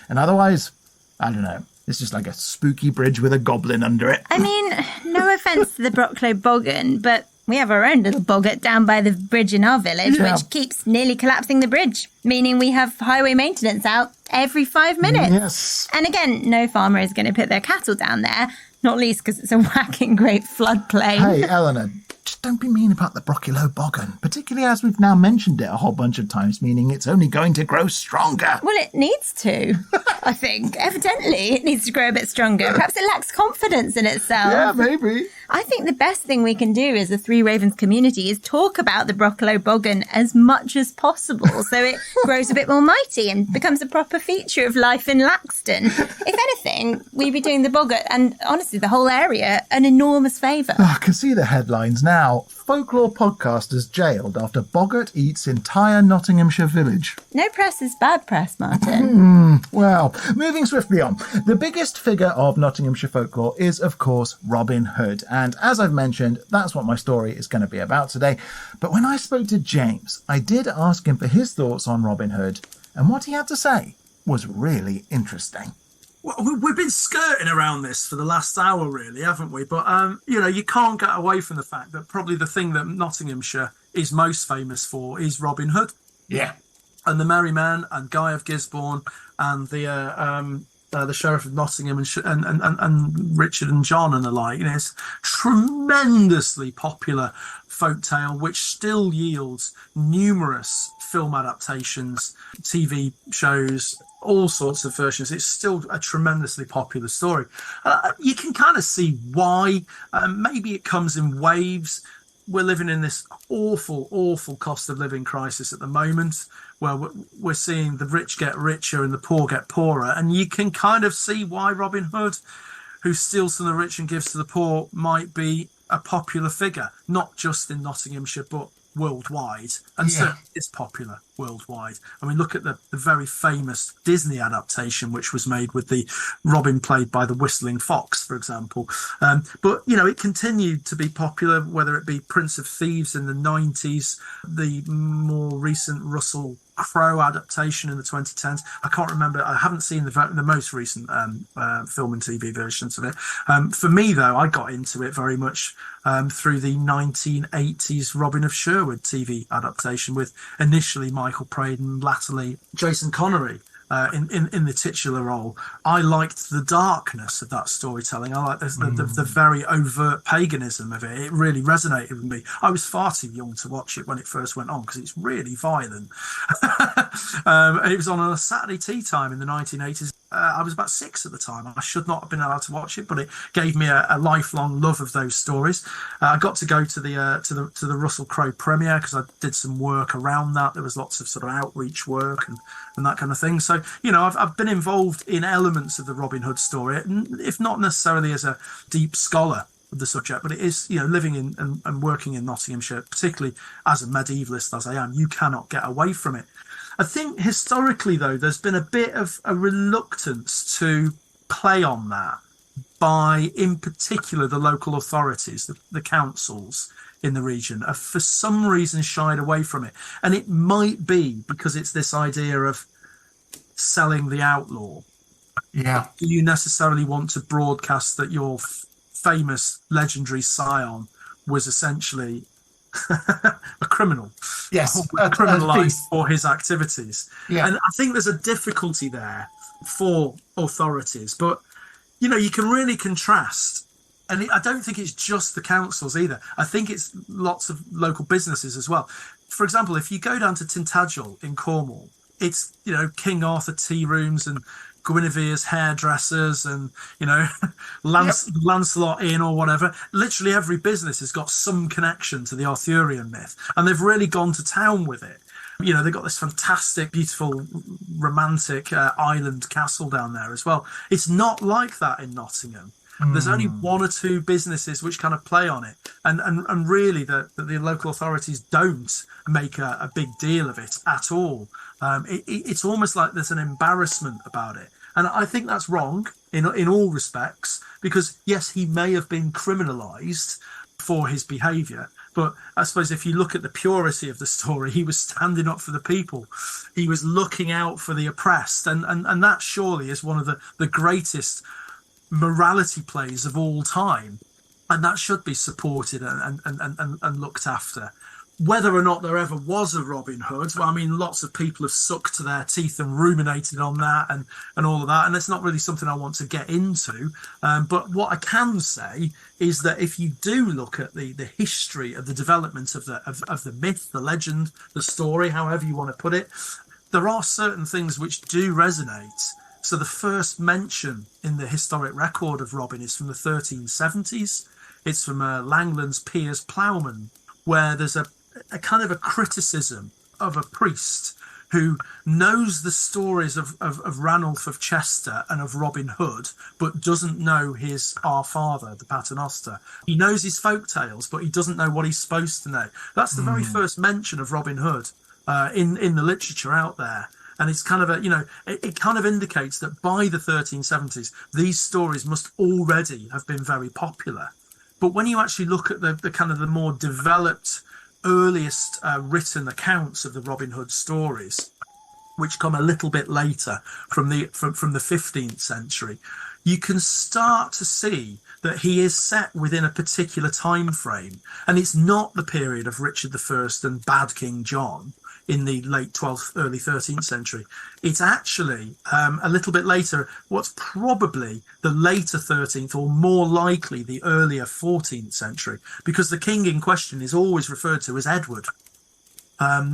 And otherwise, I don't know, it's just like a spooky bridge with a goblin under it. I mean, no offence to the Brocculo Boggan, but we have our own little boggart down by the bridge in our village, which keeps nearly collapsing the bridge, meaning we have highway maintenance out every 5 minutes. Yes. And again, no farmer is going to put their cattle down there, not least because it's a whacking great floodplain. Hey, Eleanor, just don't be mean about the Brocculo Boggan, particularly as we've now mentioned it a whole bunch of times, meaning it's only going to grow stronger. Well, it needs to, I think. Evidently, it needs to grow a bit stronger. Perhaps it lacks confidence in itself. Yeah, maybe. I think the best thing we can do as a Three Ravens community is talk about the Brocculo Boggan as much as possible so it grows a bit more mighty and becomes a proper feature of life in Laxton. If anything, we'd be doing the boggart and, honestly, the whole area an enormous favour. Oh, I can see the headlines now. Folklore podcasters jailed after boggart eats entire Nottinghamshire village. No press is bad press, Martin. Well, moving swiftly on. The biggest figure of Nottinghamshire folklore is, of course, Robin Hood. And as I've mentioned, that's what my story is going to be about today. But when I spoke to James, I did ask him for his thoughts on Robin Hood. And what he had to say was really interesting. Well, we've been skirting around this for the last hour, really, haven't we? But, you can't get away from the fact that probably the thing that Nottinghamshire is most famous for is Robin Hood. Yeah. And the Merry Man and Guy of Gisborne and the Sheriff of Nottingham and Richard and John and the like. It's tremendously popular folktale, which still yields numerous film adaptations, TV shows, all sorts of versions. It's still a tremendously popular story. You can kind of see why. Maybe it comes in waves. We're living in this awful, awful cost of living crisis at the moment, where we're seeing the rich get richer and the poor get poorer. And you can kind of see why Robin Hood, who steals from the rich and gives to the poor, might be a popular figure, not just in Nottinghamshire, but worldwide, and certainly is popular worldwide. I mean, look at the very famous Disney adaptation, which was made with the Robin played by the Whistling Fox, for example. But, it continued to be popular, whether it be Prince of Thieves in the 90s, the more recent Russell Crow adaptation in the 2010s. I can't remember. I haven't seen the most recent film and TV versions of it. For me, though, I got into it very much through the 1980s Robin of Sherwood TV adaptation with initially Michael Praeden, latterly Jason Connery. In the titular role. I liked the darkness of that storytelling. I liked the very overt paganism of it. It really resonated with me. I was far too young to watch it when it first went on because it's really violent. And it was on a Saturday tea time in the 1980s. I was about 6 at the time. I should not have been allowed to watch it, but it gave me a lifelong love of those stories. I got to go to the Russell Crowe premiere because I did some work around that. There was lots of sort of outreach work and that kind of thing. So, I've been involved in elements of the Robin Hood story, if not necessarily as a deep scholar of the subject, but it is, living in and working in Nottinghamshire, particularly as a medievalist as I am, you cannot get away from it. I think historically, though, there's been a bit of a reluctance to play on that by, in particular, the local authorities, the councils in the region, have for some reason shied away from it. And it might be because it's this idea of selling the outlaw. Yeah. Do you necessarily want to broadcast that your famous, legendary scion was essentially a criminal? Yes, criminalized for his activities. Yeah. And I think there's a difficulty there for authorities, but you can really contrast, and I don't think it's just the councils either. I think it's lots of local businesses as well. For example, if you go down to Tintagel in Cornwall, it's King Arthur tea rooms and Guinevere's hairdressers and Lancelot Inn or whatever. Literally every business has got some connection to the Arthurian myth, and they've really gone to town with it. They've got this fantastic, beautiful, romantic island castle down there as well. It's not like that in Nottingham. There's only one or two businesses which kind of play on it, and really the local authorities don't make a big deal of it at all. It's almost like there's an embarrassment about it, and I think that's wrong in all respects, because yes, he may have been criminalised for his behaviour, but I suppose if you look at the purity of the story, he was standing up for the people. He was looking out for the oppressed, and that surely is one of the greatest morality plays of all time, and that should be supported and looked after. Whether or not there ever was a Robin Hood, well, I mean, lots of people have sucked their teeth and ruminated on that and all of that, and it's not really something I want to get into. But what I can say is that if you do look at the history of the development of the myth, the legend, the story, however you want to put it, there are certain things which do resonate. So the first mention in the historic record of Robin is from the 1370s. It's from Langland's Piers Plowman, where there's a kind of a criticism of a priest who knows the stories of Ranulph of Chester and of Robin Hood, but doesn't know his Our Father, the Paternoster. He knows his folk tales, but he doesn't know what he's supposed to know. That's the very first mention of Robin Hood in the literature out there. And it's kind of it kind of indicates that by the 1370s, these stories must already have been very popular. But when you actually look at the kind of the more developed, earliest written accounts of the Robin Hood stories, which come a little bit later from the 15th century, you can start to see that he is set within a particular time frame. And it's not the period of Richard I and Bad King John in the late 12th, early 13th century. It's actually a little bit later, what's probably the later 13th or more likely the earlier 14th century, because the king in question is always referred to as Edward.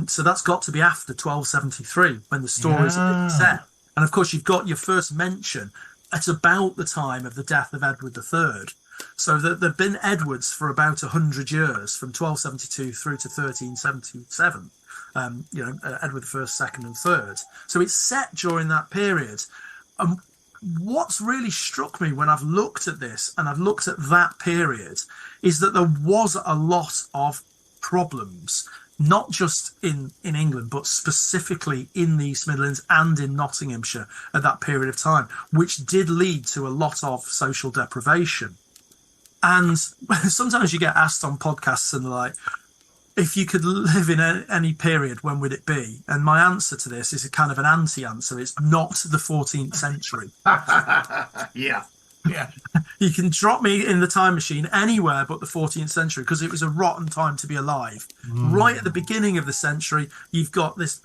So that's got to be after 1273 when the stories are being set. And of course, you've got your first mention at about the time of the death of Edward III. So there've been Edwards for about 100 years, from 1272 through to 1377. Edward I, II, and III. So it's set during that period. What's really struck me when I've looked at this and I've looked at that period is that there was a lot of problems, not just in England, but specifically in the East Midlands and in Nottinghamshire at that period of time, which did lead to a lot of social deprivation. And sometimes you get asked on podcasts and they're like, if you could live in any period, when would it be? And my answer to this is a kind of an anti-answer. It's not the 14th century. Yeah. Yeah. You can drop me in the time machine anywhere but the 14th century, because it was a rotten time to be alive. Right at the beginning of the century, you've got this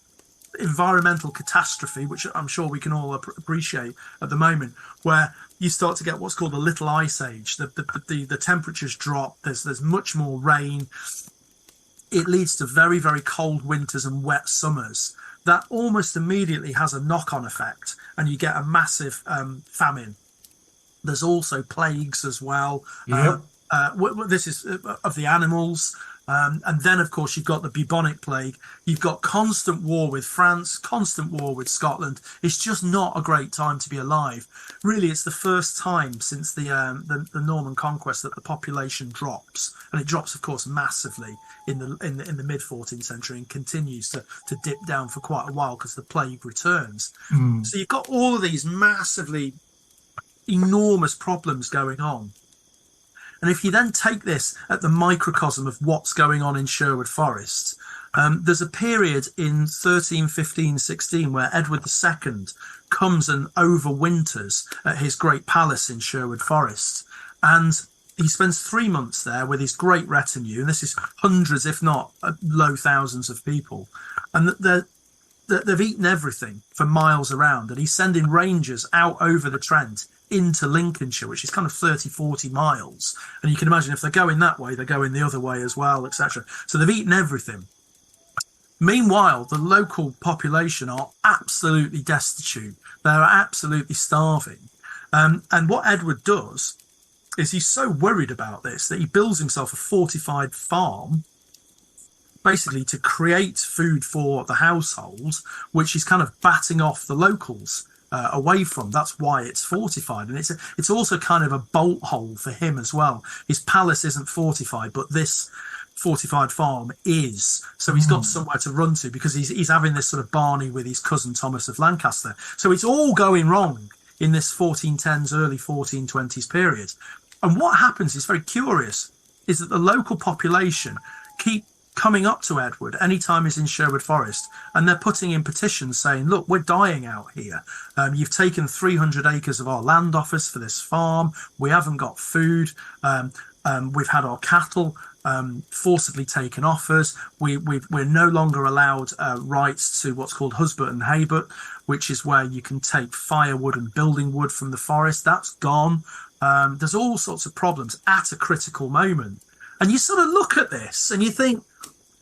environmental catastrophe, which I'm sure we can all appreciate at the moment, where you start to get what's called the Little Ice Age. The temperatures drop. There's much more rain. It leads to very, very cold winters and wet summers. That almost immediately has a knock-on effect, and you get a massive famine. There's also plagues as well. Yep. This is of the animals. And then, of course, you've got the bubonic plague. You've got constant war with France, constant war with Scotland. It's just not a great time to be alive. Really, it's the first time since the Norman conquest that the population drops, and it drops, of course, massively in the mid 14th century, and continues to dip down for quite a while because the plague returns. So you've got all of these massively enormous problems going on. And if you then take this at the microcosm of what's going on in Sherwood Forest, there's a period in 1315-16 where Edward II comes and overwinters at his great palace in Sherwood Forest. And he spends 3 months there with his great retinue. And this is hundreds, if not low thousands of people. And they've eaten everything for miles around. And he's sending rangers out over the Trent into Lincolnshire, which is kind of 30-40 miles, and you can imagine if they're going that way, they're going the other way as well, etc. So they've eaten everything. Meanwhile, the local population are absolutely destitute. They're absolutely starving. And what Edward does is he's so worried about this that he builds himself a fortified farm, basically to create food for the household, which he's kind of batting off the locals away from. That's why it's fortified, and it's also kind of a bolt hole for him as well. His palace isn't fortified, but this fortified farm is, so he's got somewhere to run to, because he's having this sort of Barney with his cousin Thomas of Lancaster. So it's all going wrong in this 1410s, early 1420s period. And what happens is very curious, is that the local population keep coming up to Edward anytime he's in Sherwood Forest, and they're putting in petitions saying, look, we're dying out here. You've taken 300 acres of our land off us for this farm. We haven't got food. We've had our cattle forcibly taken off us. We're no longer allowed rights to what's called husband and haybut, which is where you can take firewood and building wood from the forest. That's gone. There's all sorts of problems at a critical moment. And you sort of look at this and you think,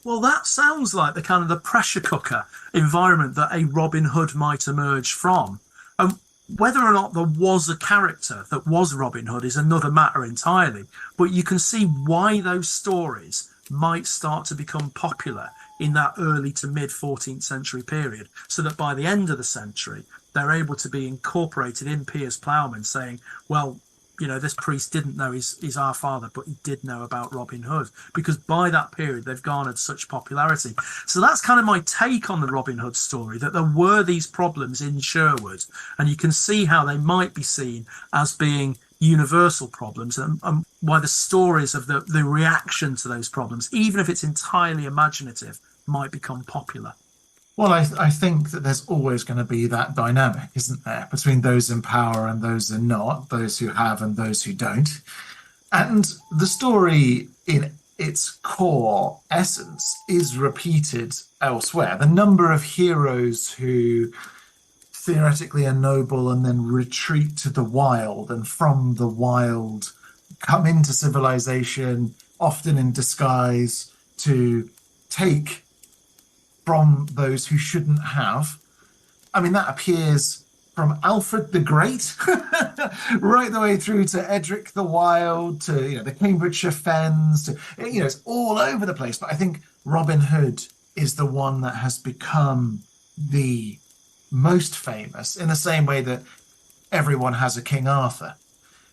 well, that sounds like the kind of the pressure cooker environment that a Robin Hood might emerge from. And whether or not there was a character that was Robin Hood is another matter entirely. But you can see why those stories might start to become popular in that early to mid 14th century period, so that by the end of the century, they're able to be incorporated in Piers Plowman, saying, well, you know, this priest didn't know he's our father, but he did know about Robin Hood, because by that period they've garnered such popularity. So that's kind of my take on the Robin Hood story, that there were these problems in Sherwood, and you can see how they might be seen as being universal problems, and why the stories of the reaction to those problems, even if it's entirely imaginative, might become popular. Well, I think that there's always going to be that dynamic, isn't there, between those in power and those in not, those who have and those who don't. And the story in its core essence is repeated elsewhere. The number of heroes who theoretically are noble and then retreat to the wild, and from the wild come into civilization, often in disguise, to take from those who shouldn't have. I mean, that appears from Alfred the Great right the way through to Edric the Wild, to, you know, the Cambridgeshire Fens, to, you know, it's all over the place. But I think Robin Hood is the one that has become the most famous, in the same way that everyone has a King Arthur.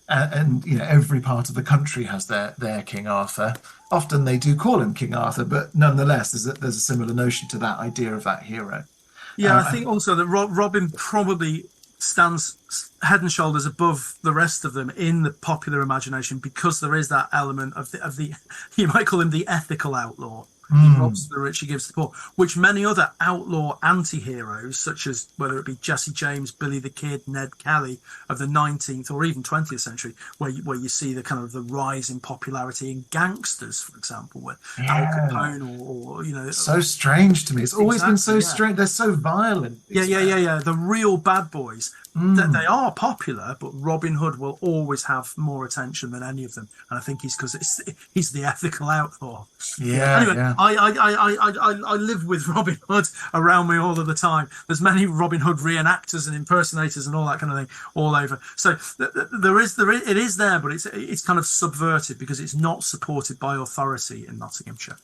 And you know, every part of the country has their King Arthur. Often they do call him King Arthur, but nonetheless, there's a similar notion to that idea of that hero. Yeah, I think also that Robin probably stands head and shoulders above the rest of them in the popular imagination, because there is that element of the you might call him the ethical outlaw. He robs the rich, he gives to the poor, which many other outlaw anti-heroes, such as whether it be Jesse James, Billy the Kid, Ned Kelly of the 19th or even 20th century, where you see the kind of the rise in popularity in gangsters, for example, where Al Capone or so strange to me. It's always been so strange. They're so violent. Yeah. The real bad boys. They are popular, but Robin Hood will always have more attention than any of them, and I think because he's the ethical outlaw. Anyway, I live with Robin Hood around me all of the time. There's many Robin Hood reenactors and impersonators and all that kind of thing all over. So it is there, but it's kind of subverted because it's not supported by authority in Nottinghamshire.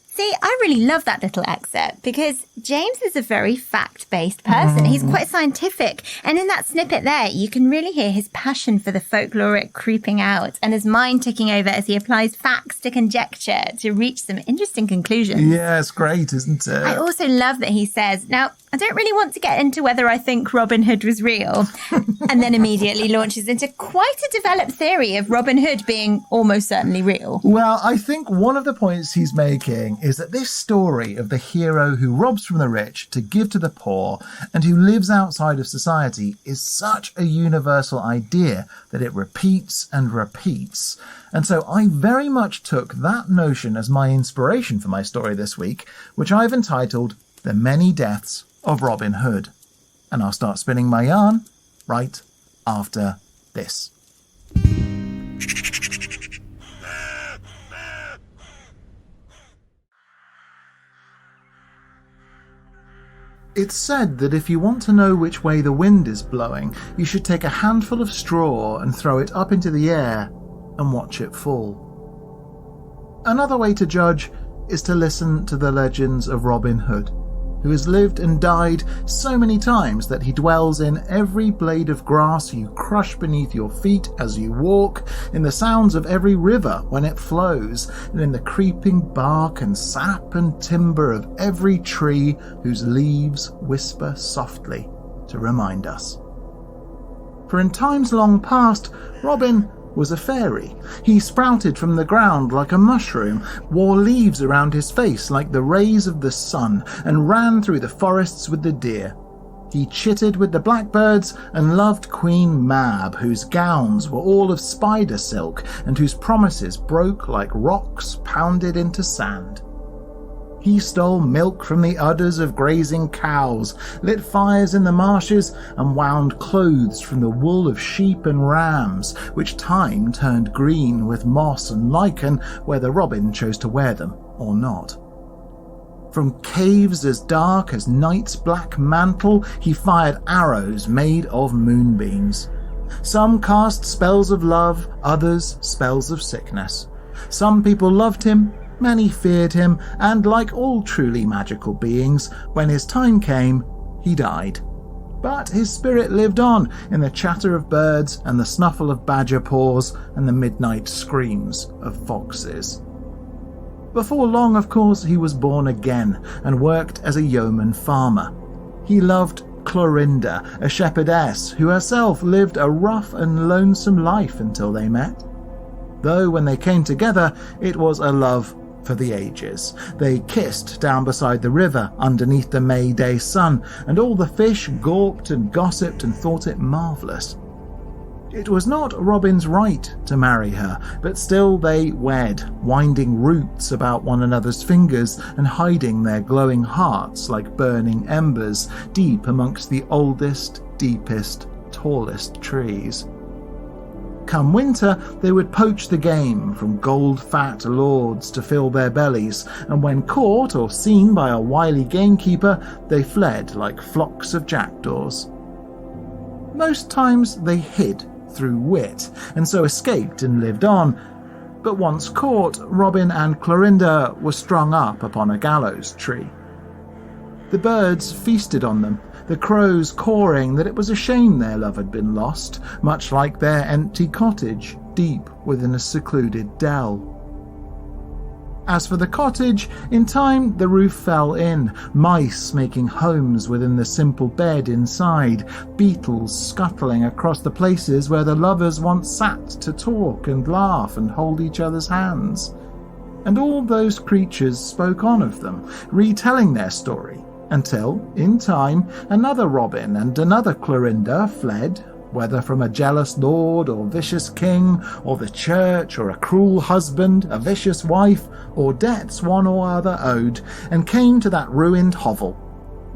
See, I really love that little excerpt because James is a very fact-based person. He's quite scientific. And in that snippet there, you can really hear his passion for the folkloric creeping out and his mind ticking over as he applies facts to conjecture to reach some interesting conclusions. Yeah, it's great, isn't it? I also love that he says, now, I don't really want to get into whether I think Robin Hood was real, and then immediately launches into quite a developed theory of Robin Hood being almost certainly real. Well, I think one of the points he's making is that this story of the hero who robs from the rich to give to the poor and who lives outside of society is such a universal idea that it repeats and repeats. And so I very much took that notion as my inspiration for my story this week, which I've entitled The Many Deaths of Robin Hood. And I'll start spinning my yarn right after this. It's said that if you want to know which way the wind is blowing, you should take a handful of straw and throw it up into the air and watch it fall. Another way to judge is to listen to the legends of Robin Hood, who has lived and died so many times that he dwells in every blade of grass you crush beneath your feet as you walk, in the sounds of every river when it flows, and in the creeping bark and sap and timber of every tree whose leaves whisper softly to remind us. For in times long past, Robin was a fairy. He sprouted from the ground like a mushroom, wore leaves around his face like the rays of the sun, and ran through the forests with the deer. He chittered with the blackbirds and loved Queen Mab, whose gowns were all of spider silk and whose promises broke like rocks pounded into sand. He stole milk from the udders of grazing cows, lit fires in the marshes, and wound clothes from the wool of sheep and rams, which time turned green with moss and lichen, whether Robin chose to wear them or not. From caves as dark as night's black mantle, he fired arrows made of moonbeams. Some cast spells of love, others spells of sickness. Some people loved him, many feared him, and like all truly magical beings, when his time came, he died. But his spirit lived on in the chatter of birds and the snuffle of badger paws and the midnight screams of foxes. Before long, of course, he was born again and worked as a yeoman farmer. He loved Clorinda, a shepherdess who herself lived a rough and lonesome life until they met. Though when they came together, it was a love for the ages. They kissed down beside the river underneath the May Day sun, and all the fish gawped and gossiped and thought it marvellous. It was not Robin's right to marry her, but still they wed, winding roots about one another's fingers and hiding their glowing hearts like burning embers deep amongst the oldest, deepest, tallest trees. Come winter, they would poach the game from gold-fat lords to fill their bellies, and when caught or seen by a wily gamekeeper, they fled like flocks of jackdaws. Most times they hid through wit, and so escaped and lived on, but once caught, Robin and Clorinda were strung up upon a gallows tree. The birds feasted on them, the crows cawing that it was a shame their love had been lost, much like their empty cottage deep within a secluded dell. As for the cottage, in time the roof fell in, mice making homes within the simple bed inside, beetles scuttling across the places where the lovers once sat to talk and laugh and hold each other's hands. And all those creatures spoke on of them, retelling their story, until, in time, another Robin and another Clorinda fled, whether from a jealous lord or vicious king, or the church, or a cruel husband, a vicious wife, or debts one or other owed, and came to that ruined hovel.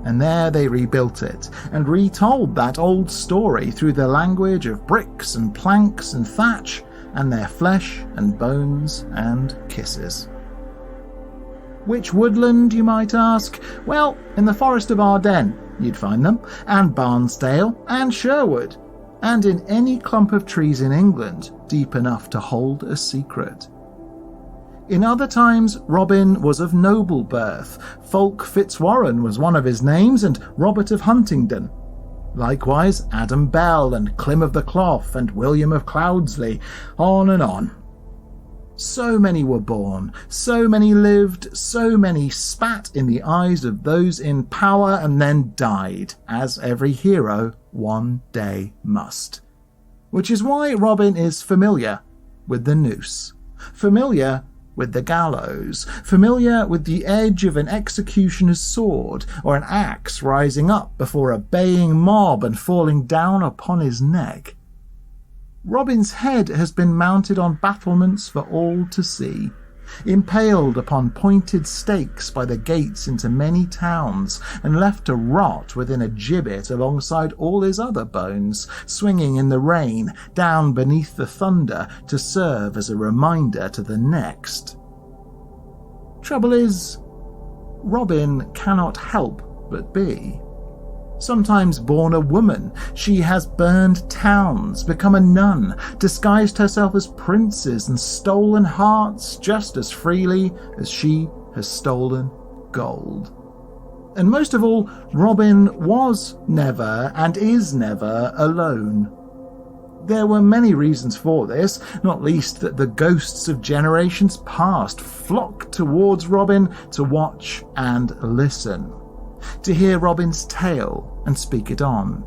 And there they rebuilt it, and retold that old story through the language of bricks and planks and thatch, and their flesh and bones and kisses. Which woodland, you might ask? Well, in the Forest of Ardennes you'd find them, and Barnsdale, and Sherwood, and in any clump of trees in England deep enough to hold a secret. In other times, Robin was of noble birth. Fulk Fitzwarren was one of his names, and Robert of Huntingdon. Likewise, Adam Bell, and Clym of the Clough, and William of Cloudsley, on and on. So many were born, so many lived, so many spat in the eyes of those in power and then died, as every hero one day must. Which is why Robin is familiar with the noose, familiar with the gallows, familiar with the edge of an executioner's sword, or an axe rising up before a baying mob and falling down upon his neck. Robin's head has been mounted on battlements for all to see, impaled upon pointed stakes by the gates into many towns, and left to rot within a gibbet alongside all his other bones, swinging in the rain down beneath the thunder to serve as a reminder to the next. Trouble is, Robin cannot help but be. Sometimes born a woman, she has burned towns, become a nun, disguised herself as princes, and stolen hearts just as freely as she has stolen gold. And most of all, Robin was never and is never alone. There were many reasons for this, not least that the ghosts of generations past flocked towards Robin to watch and listen, to hear Robin's tale and speak it on,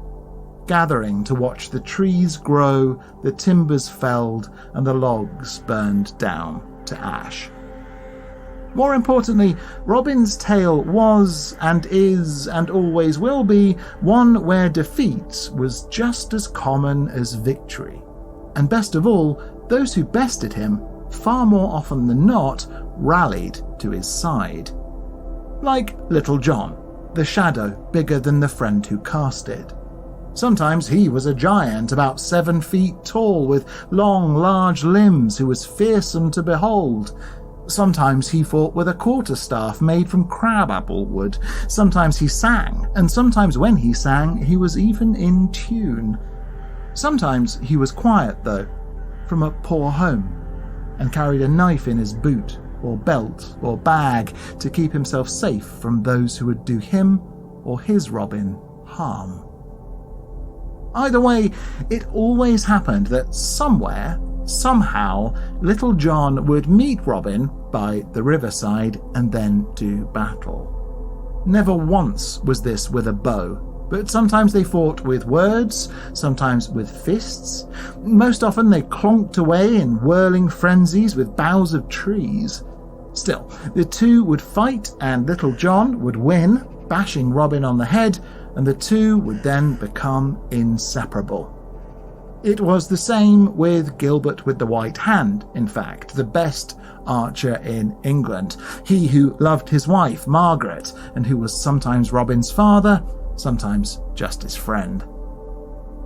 gathering to watch the trees grow, the timbers felled, and the logs burned down to ash. More importantly, Robin's tale was and is and always will be one where defeat was just as common as victory. And best of all, those who bested him, far more often than not, rallied to his side. Like Little John, the shadow bigger than the friend who cast it. Sometimes he was a giant about 7 feet tall with long, large limbs who was fearsome to behold. Sometimes he fought with a quarterstaff made from crabapple wood. Sometimes he sang, and sometimes when he sang he was even in tune. Sometimes he was quiet though, from a poor home, and carried a knife in his boot or belt or bag to keep himself safe from those who would do him or his Robin harm. Either way, it always happened that somewhere, somehow, Little John would meet Robin by the riverside and then do battle. Never once was this with a bow, but sometimes they fought with words, sometimes with fists. Most often they clonked away in whirling frenzies with boughs of trees. Still, the two would fight and Little John would win, bashing Robin on the head, and the two would then become inseparable. It was the same with Gilbert with the White Hand, in fact, the best archer in England. He who loved his wife, Margaret, and who was sometimes Robin's father, sometimes just his friend.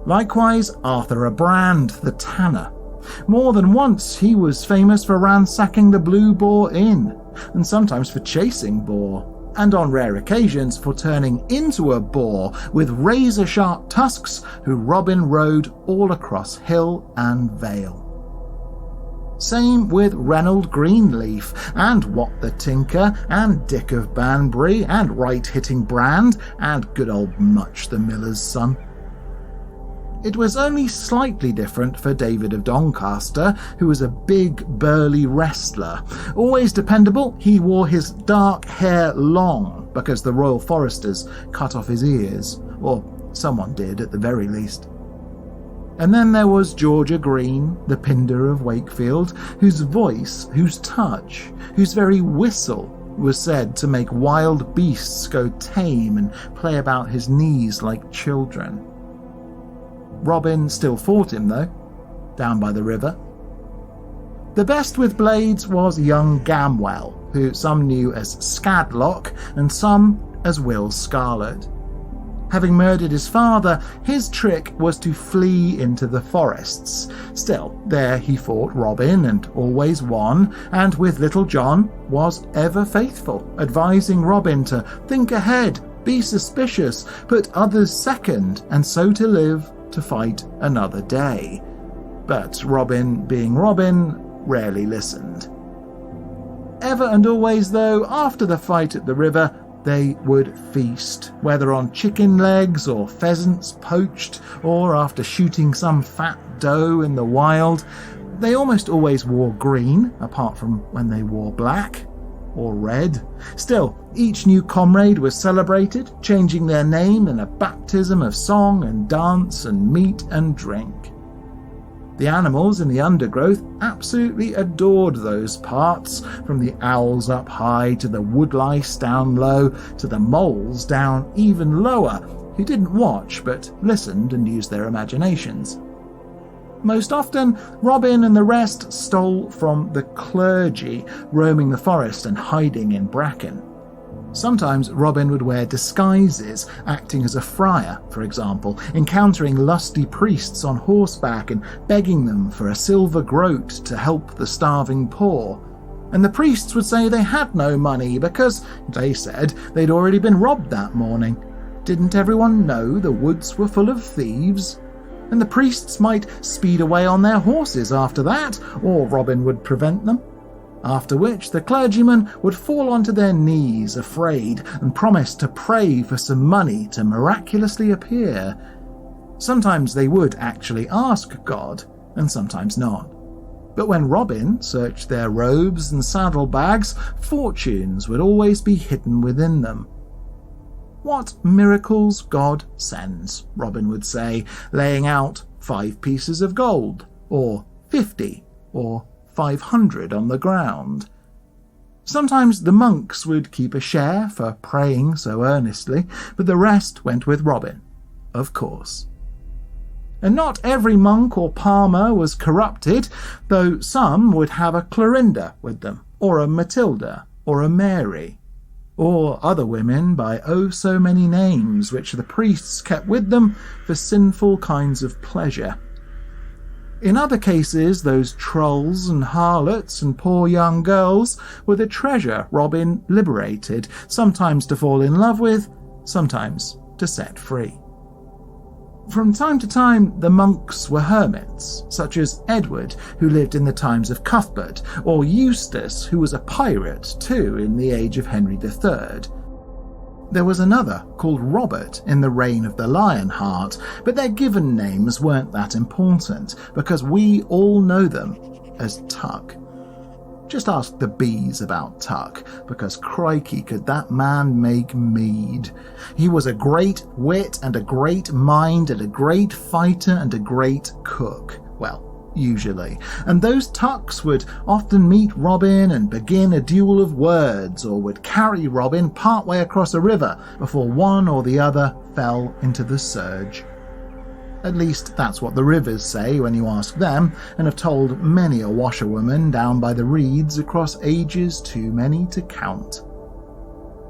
Likewise, Arthur à Brand, the tanner. More than once he was famous for ransacking the Blue Boar Inn, and sometimes for chasing boar, and on rare occasions for turning into a boar with razor-sharp tusks who Robin rode all across hill and vale. Same with Reynold Greenleaf, and Wat the Tinker, and Dick of Banbury, and Right-Hitting Brand, and good old Much the Miller's son. It was only slightly different for David of Doncaster, who was a big, burly wrestler. Always dependable, he wore his dark hair long, because the Royal Foresters cut off his ears, or someone did at the very least. And then there was Georgia Green, the Pinder of Wakefield, whose voice, whose touch, whose very whistle was said to make wild beasts go tame and play about his knees like children. Robin still fought him, though, down by the river. The best with blades was young Gamwell, who some knew as Scadlock and some as Will Scarlet. Having murdered his father, his trick was to flee into the forests. Still, there he fought Robin and always won, and with Little John was ever faithful, advising Robin to think ahead, be suspicious, put others second, and so to live to fight another day. But Robin, being Robin, rarely listened. Ever and always, though, after the fight at the river, they would feast, whether on chicken legs or pheasants poached, or after shooting some fat doe in the wild. They almost always wore green, apart from when they wore black or red. Still, each new comrade was celebrated, changing their name in a baptism of song and dance and meat and drink. The animals in the undergrowth absolutely adored those parts, from the owls up high to the woodlice down low to the moles down even lower, who didn't watch but listened and used their imaginations. Most often, Robin and the rest stole from the clergy, roaming the forest and hiding in bracken. Sometimes Robin would wear disguises, acting as a friar, for example, encountering lusty priests on horseback and begging them for a silver groat to help the starving poor. And the priests would say they had no money because, they said, they'd already been robbed that morning. Didn't everyone know the woods were full of thieves? And the priests might speed away on their horses after that, or Robin would prevent them. After which the clergymen would fall onto their knees afraid and promise to pray for some money to miraculously appear. Sometimes they would actually ask God, and sometimes not. But when Robin searched their robes and saddlebags, fortunes would always be hidden within them. "What miracles God sends," Robin would say, laying out 5 pieces of gold, or 50, or 500 on the ground. Sometimes the monks would keep a share for praying so earnestly, but the rest went with Robin, of course. And not every monk or palmer was corrupted, though some would have a Clorinda with them, or a Matilda, or a Mary, or other women by oh so many names which the priests kept with them for sinful kinds of pleasure. In other cases, those trolls and harlots and poor young girls were the treasure Robin liberated, sometimes to fall in love with, sometimes to set free. From time to time, the monks were hermits, such as Edward, who lived in the times of Cuthbert, or Eustace, who was a pirate too in the age of Henry III. There was another called Robert in the reign of the Lionheart, but their given names weren't that important because we all know them as Tuck. Just ask the bees about Tuck, because crikey could that man make mead. He was a great wit and a great mind and a great fighter and a great cook. Well, usually. And those Tucks would often meet Robin and begin a duel of words, or would carry Robin partway across a river before one or the other fell into the surge. At least that's what the rivers say when you ask them, and have told many a washerwoman down by the reeds across ages too many to count.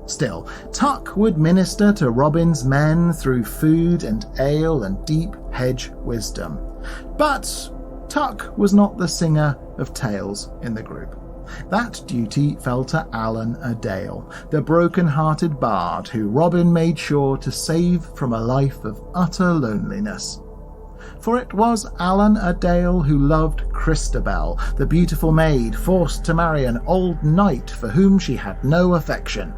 Still, Tuck would minister to Robin's men through food and ale and deep hedge wisdom. But Tuck was not the singer of tales in the group. That duty fell to Alan Adale, the broken-hearted bard who Robin made sure to save from a life of utter loneliness. For it was Alan Adale who loved Christabel, the beautiful maid forced to marry an old knight for whom she had no affection.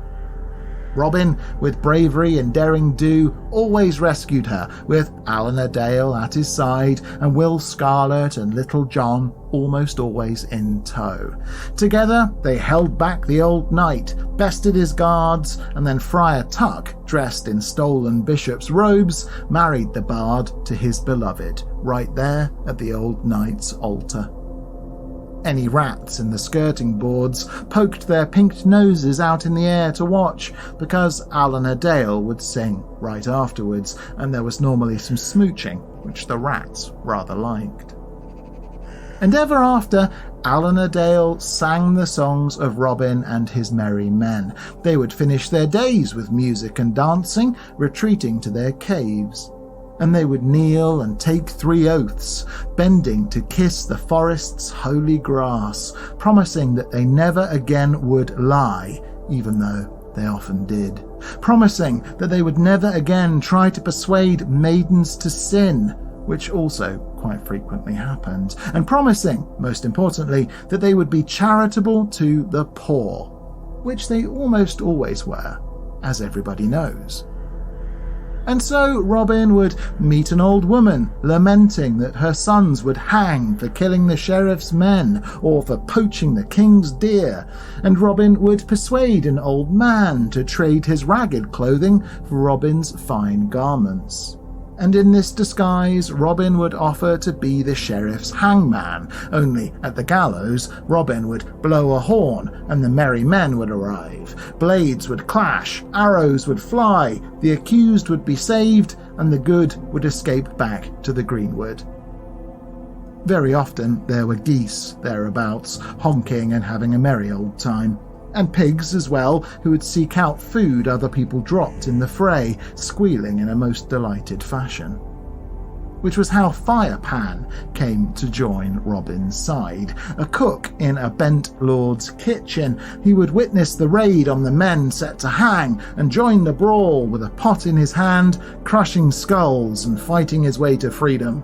Robin, with bravery and daring do, always rescued her, with Alan Dale at his side and Will Scarlet and Little John almost always in tow. Together they held back the old knight, bested his guards, and then Friar Tuck, dressed in stolen bishop's robes, married the bard to his beloved, right there at the old knight's altar. Any rats in the skirting boards poked their pinked noses out in the air to watch, because Alan Dale would sing right afterwards, and there was normally some smooching, which the rats rather liked. And ever after, Alan Dale sang the songs of Robin and his merry men. They would finish their days with music and dancing, retreating to their caves. And they would kneel and take 3 oaths, bending to kiss the forest's holy grass, promising that they never again would lie, even though they often did. Promising that they would never again try to persuade maidens to sin, which also quite frequently happened. And promising, most importantly, that they would be charitable to the poor, which they almost always were, as everybody knows. And so Robin would meet an old woman lamenting that her sons would hang for killing the sheriff's men or for poaching the king's deer, and Robin would persuade an old man to trade his ragged clothing for Robin's fine garments. And in this disguise, Robin would offer to be the sheriff's hangman, only at the gallows, Robin would blow a horn and the merry men would arrive. Blades would clash, arrows would fly, the accused would be saved, and the good would escape back to the greenwood. Very often there were geese thereabouts, honking and having a merry old time. And pigs as well, who would seek out food other people dropped in the fray, squealing in a most delighted fashion. Which was how Firepan came to join Robin's side. A cook in a bent lord's kitchen, he would witness the raid on the men set to hang and join the brawl with a pot in his hand, crushing skulls and fighting his way to freedom.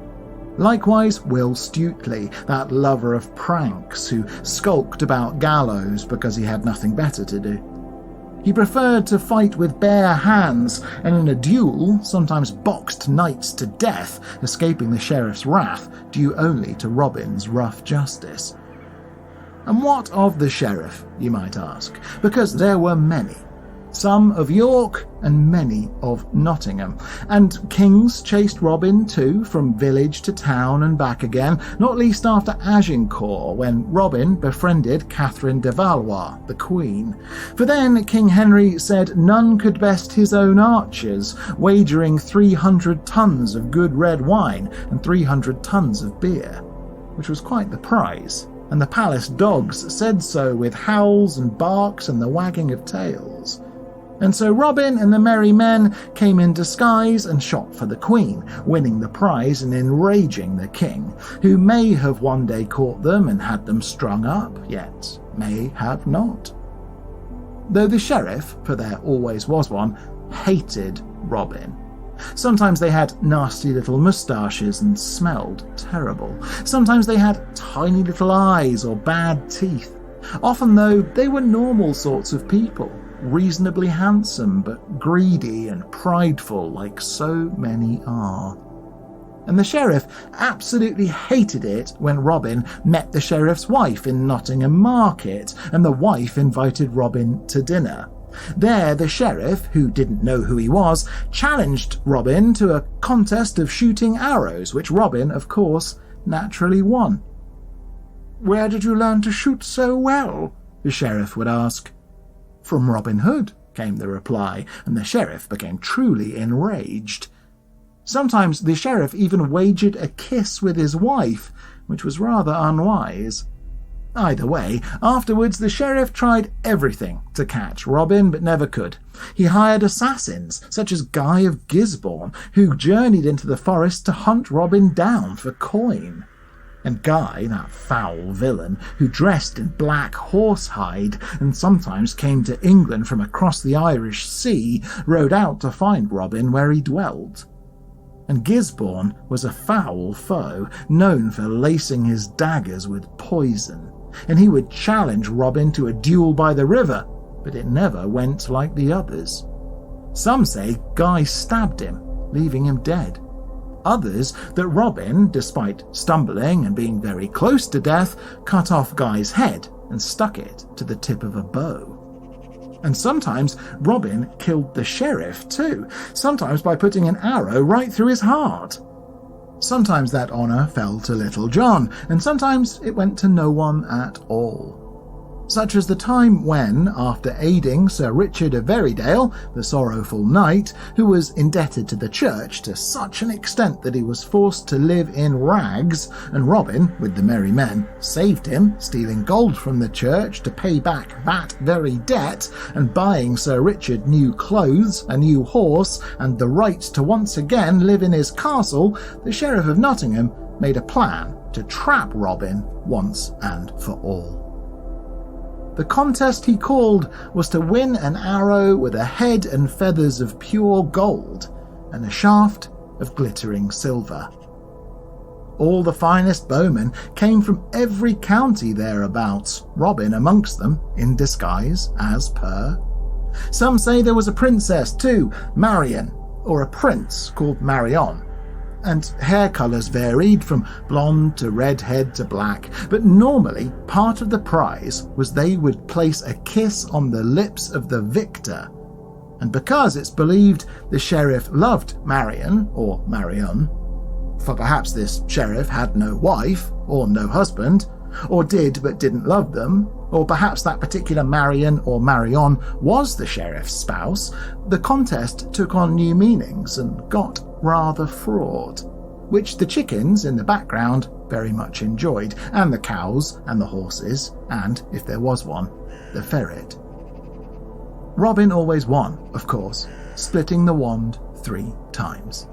Likewise, Will Stutely, that lover of pranks who skulked about gallows because he had nothing better to do. He preferred to fight with bare hands, and in a duel sometimes boxed knights to death, escaping the sheriff's wrath due only to Robin's rough justice. And what of the sheriff, you might ask, because there were many. Some of York and many of Nottingham. And kings chased Robin too, from village to town and back again, not least after Agincourt, when Robin befriended Catherine de Valois, the Queen. For then King Henry said none could best his own archers, wagering 300 tons of good red wine and 300 tons of beer, which was quite the prize. And the palace dogs said so with howls and barks and the wagging of tails. And so Robin and the merry men came in disguise and shot for the Queen, winning the prize and enraging the king, who may have one day caught them and had them strung up, yet may have not. Though the sheriff, for there always was one, hated Robin. Sometimes they had nasty little moustaches and smelled terrible. Sometimes they had tiny little eyes or bad teeth. Often, though, they were normal sorts of people. Reasonably handsome, but greedy and prideful like so many are. And the sheriff absolutely hated it when Robin met the sheriff's wife in Nottingham Market, and the wife invited Robin to dinner. There, the sheriff, who didn't know who he was, challenged Robin to a contest of shooting arrows, which Robin, of course, naturally won. "Where did you learn to shoot so well?" the sheriff would ask. "From Robin Hood," came the reply, and the sheriff became truly enraged. Sometimes the sheriff even wagered a kiss with his wife, which was rather unwise. Either way, afterwards the sheriff tried everything to catch Robin, but never could. He hired assassins, such as Guy of Gisborne, who journeyed into the forest to hunt Robin down for coin. And Guy, that foul villain, who dressed in black horsehide and sometimes came to England from across the Irish Sea, rode out to find Robin where he dwelt. And Gisborne was a foul foe, known for lacing his daggers with poison, and he would challenge Robin to a duel by the river, but it never went like the others. Some say Guy stabbed him, leaving him dead. Others that Robin, despite stumbling and being very close to death, cut off Guy's head and stuck it to the tip of a bow. And sometimes Robin killed the sheriff too, sometimes by putting an arrow right through his heart. Sometimes that honour fell to Little John, and sometimes it went to no one at all. Such as the time when, after aiding Sir Richard of Verrydale, the sorrowful knight, who was indebted to the church to such an extent that he was forced to live in rags, and Robin, with the merry men, saved him, stealing gold from the church to pay back that very debt, and buying Sir Richard new clothes, a new horse, and the right to once again live in his castle, the Sheriff of Nottingham made a plan to trap Robin once and for all. The contest he called was to win an arrow with a head and feathers of pure gold and a shaft of glittering silver. All the finest bowmen came from every county thereabouts, Robin amongst them, in disguise as per. Some say there was a princess too, Marion, or a prince called Marion, and hair colours varied from blonde to redhead to black, but normally part of the prize was they would place a kiss on the lips of the victor. And because it's believed the sheriff loved Marion, or Marion, for perhaps this sheriff had no wife, or no husband, or did but didn't love them, or perhaps that particular Marion or Marion was the sheriff's spouse, the contest took on new meanings and got rather fraught, which the chickens in the background very much enjoyed, and the cows and the horses, and, if there was one, the ferret. Robin always won, of course, splitting the wand 3 times.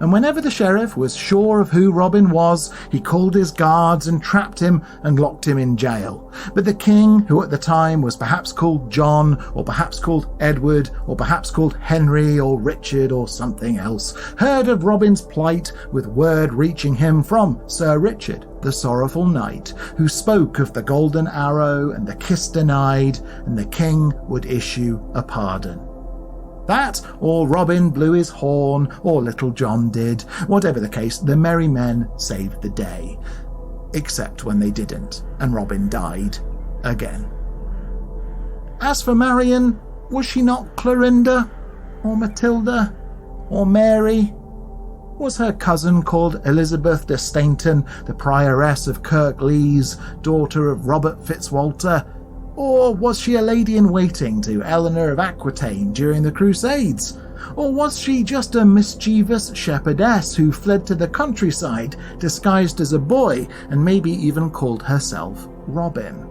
And whenever the sheriff was sure of who Robin was, he called his guards and trapped him and locked him in jail. But the king, who at the time was perhaps called John, or perhaps called Edward, or perhaps called Henry or Richard or something else, heard of Robin's plight, with word reaching him from Sir Richard, the sorrowful knight, who spoke of the golden arrow and the kiss denied, and the king would issue a pardon. That, or Robin blew his horn, or Little John did. Whatever the case, the merry men saved the day. Except when they didn't, and Robin died again. As for Marion, was she not Clorinda, or Matilda, or Mary? Was her cousin called Elizabeth de Stainton, the prioress of Kirklees, daughter of Robert Fitzwalter? Or was she a lady-in-waiting to Eleanor of Aquitaine during the Crusades? Or was she just a mischievous shepherdess who fled to the countryside, disguised as a boy, and maybe even called herself Robin?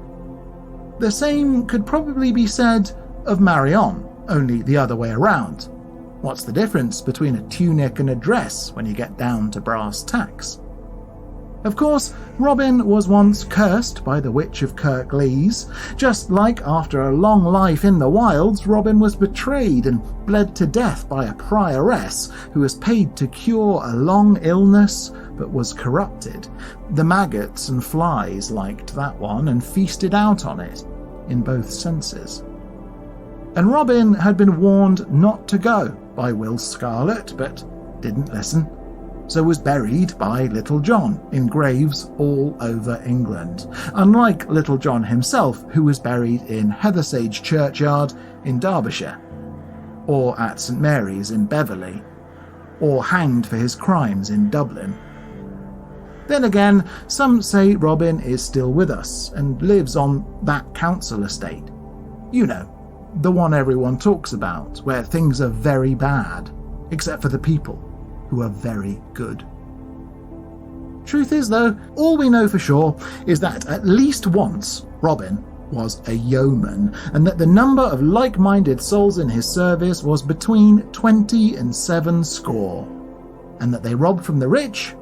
The same could probably be said of Marion, only the other way around. What's the difference between a tunic and a dress when you get down to brass tacks? Of course, Robin was once cursed by the Witch of Kirklees, just like after a long life in the wilds, Robin was betrayed and bled to death by a prioress who was paid to cure a long illness but was corrupted. The maggots and flies liked that one and feasted out on it, in both senses. And Robin had been warned not to go by Will Scarlet, but didn't listen. So was buried by Little John in graves all over England, unlike Little John himself, who was buried in Heathersage Churchyard in Derbyshire, or at St Mary's in Beverley, or hanged for his crimes in Dublin. Then again, some say Robin is still with us and lives on that council estate. You know, the one everyone talks about, where things are very bad, except for the people, who are very good. Truth is, though, all we know for sure is that at least once Robin was a yeoman, and that the number of like-minded souls in his service was between 20 and 70, and that they robbed from the rich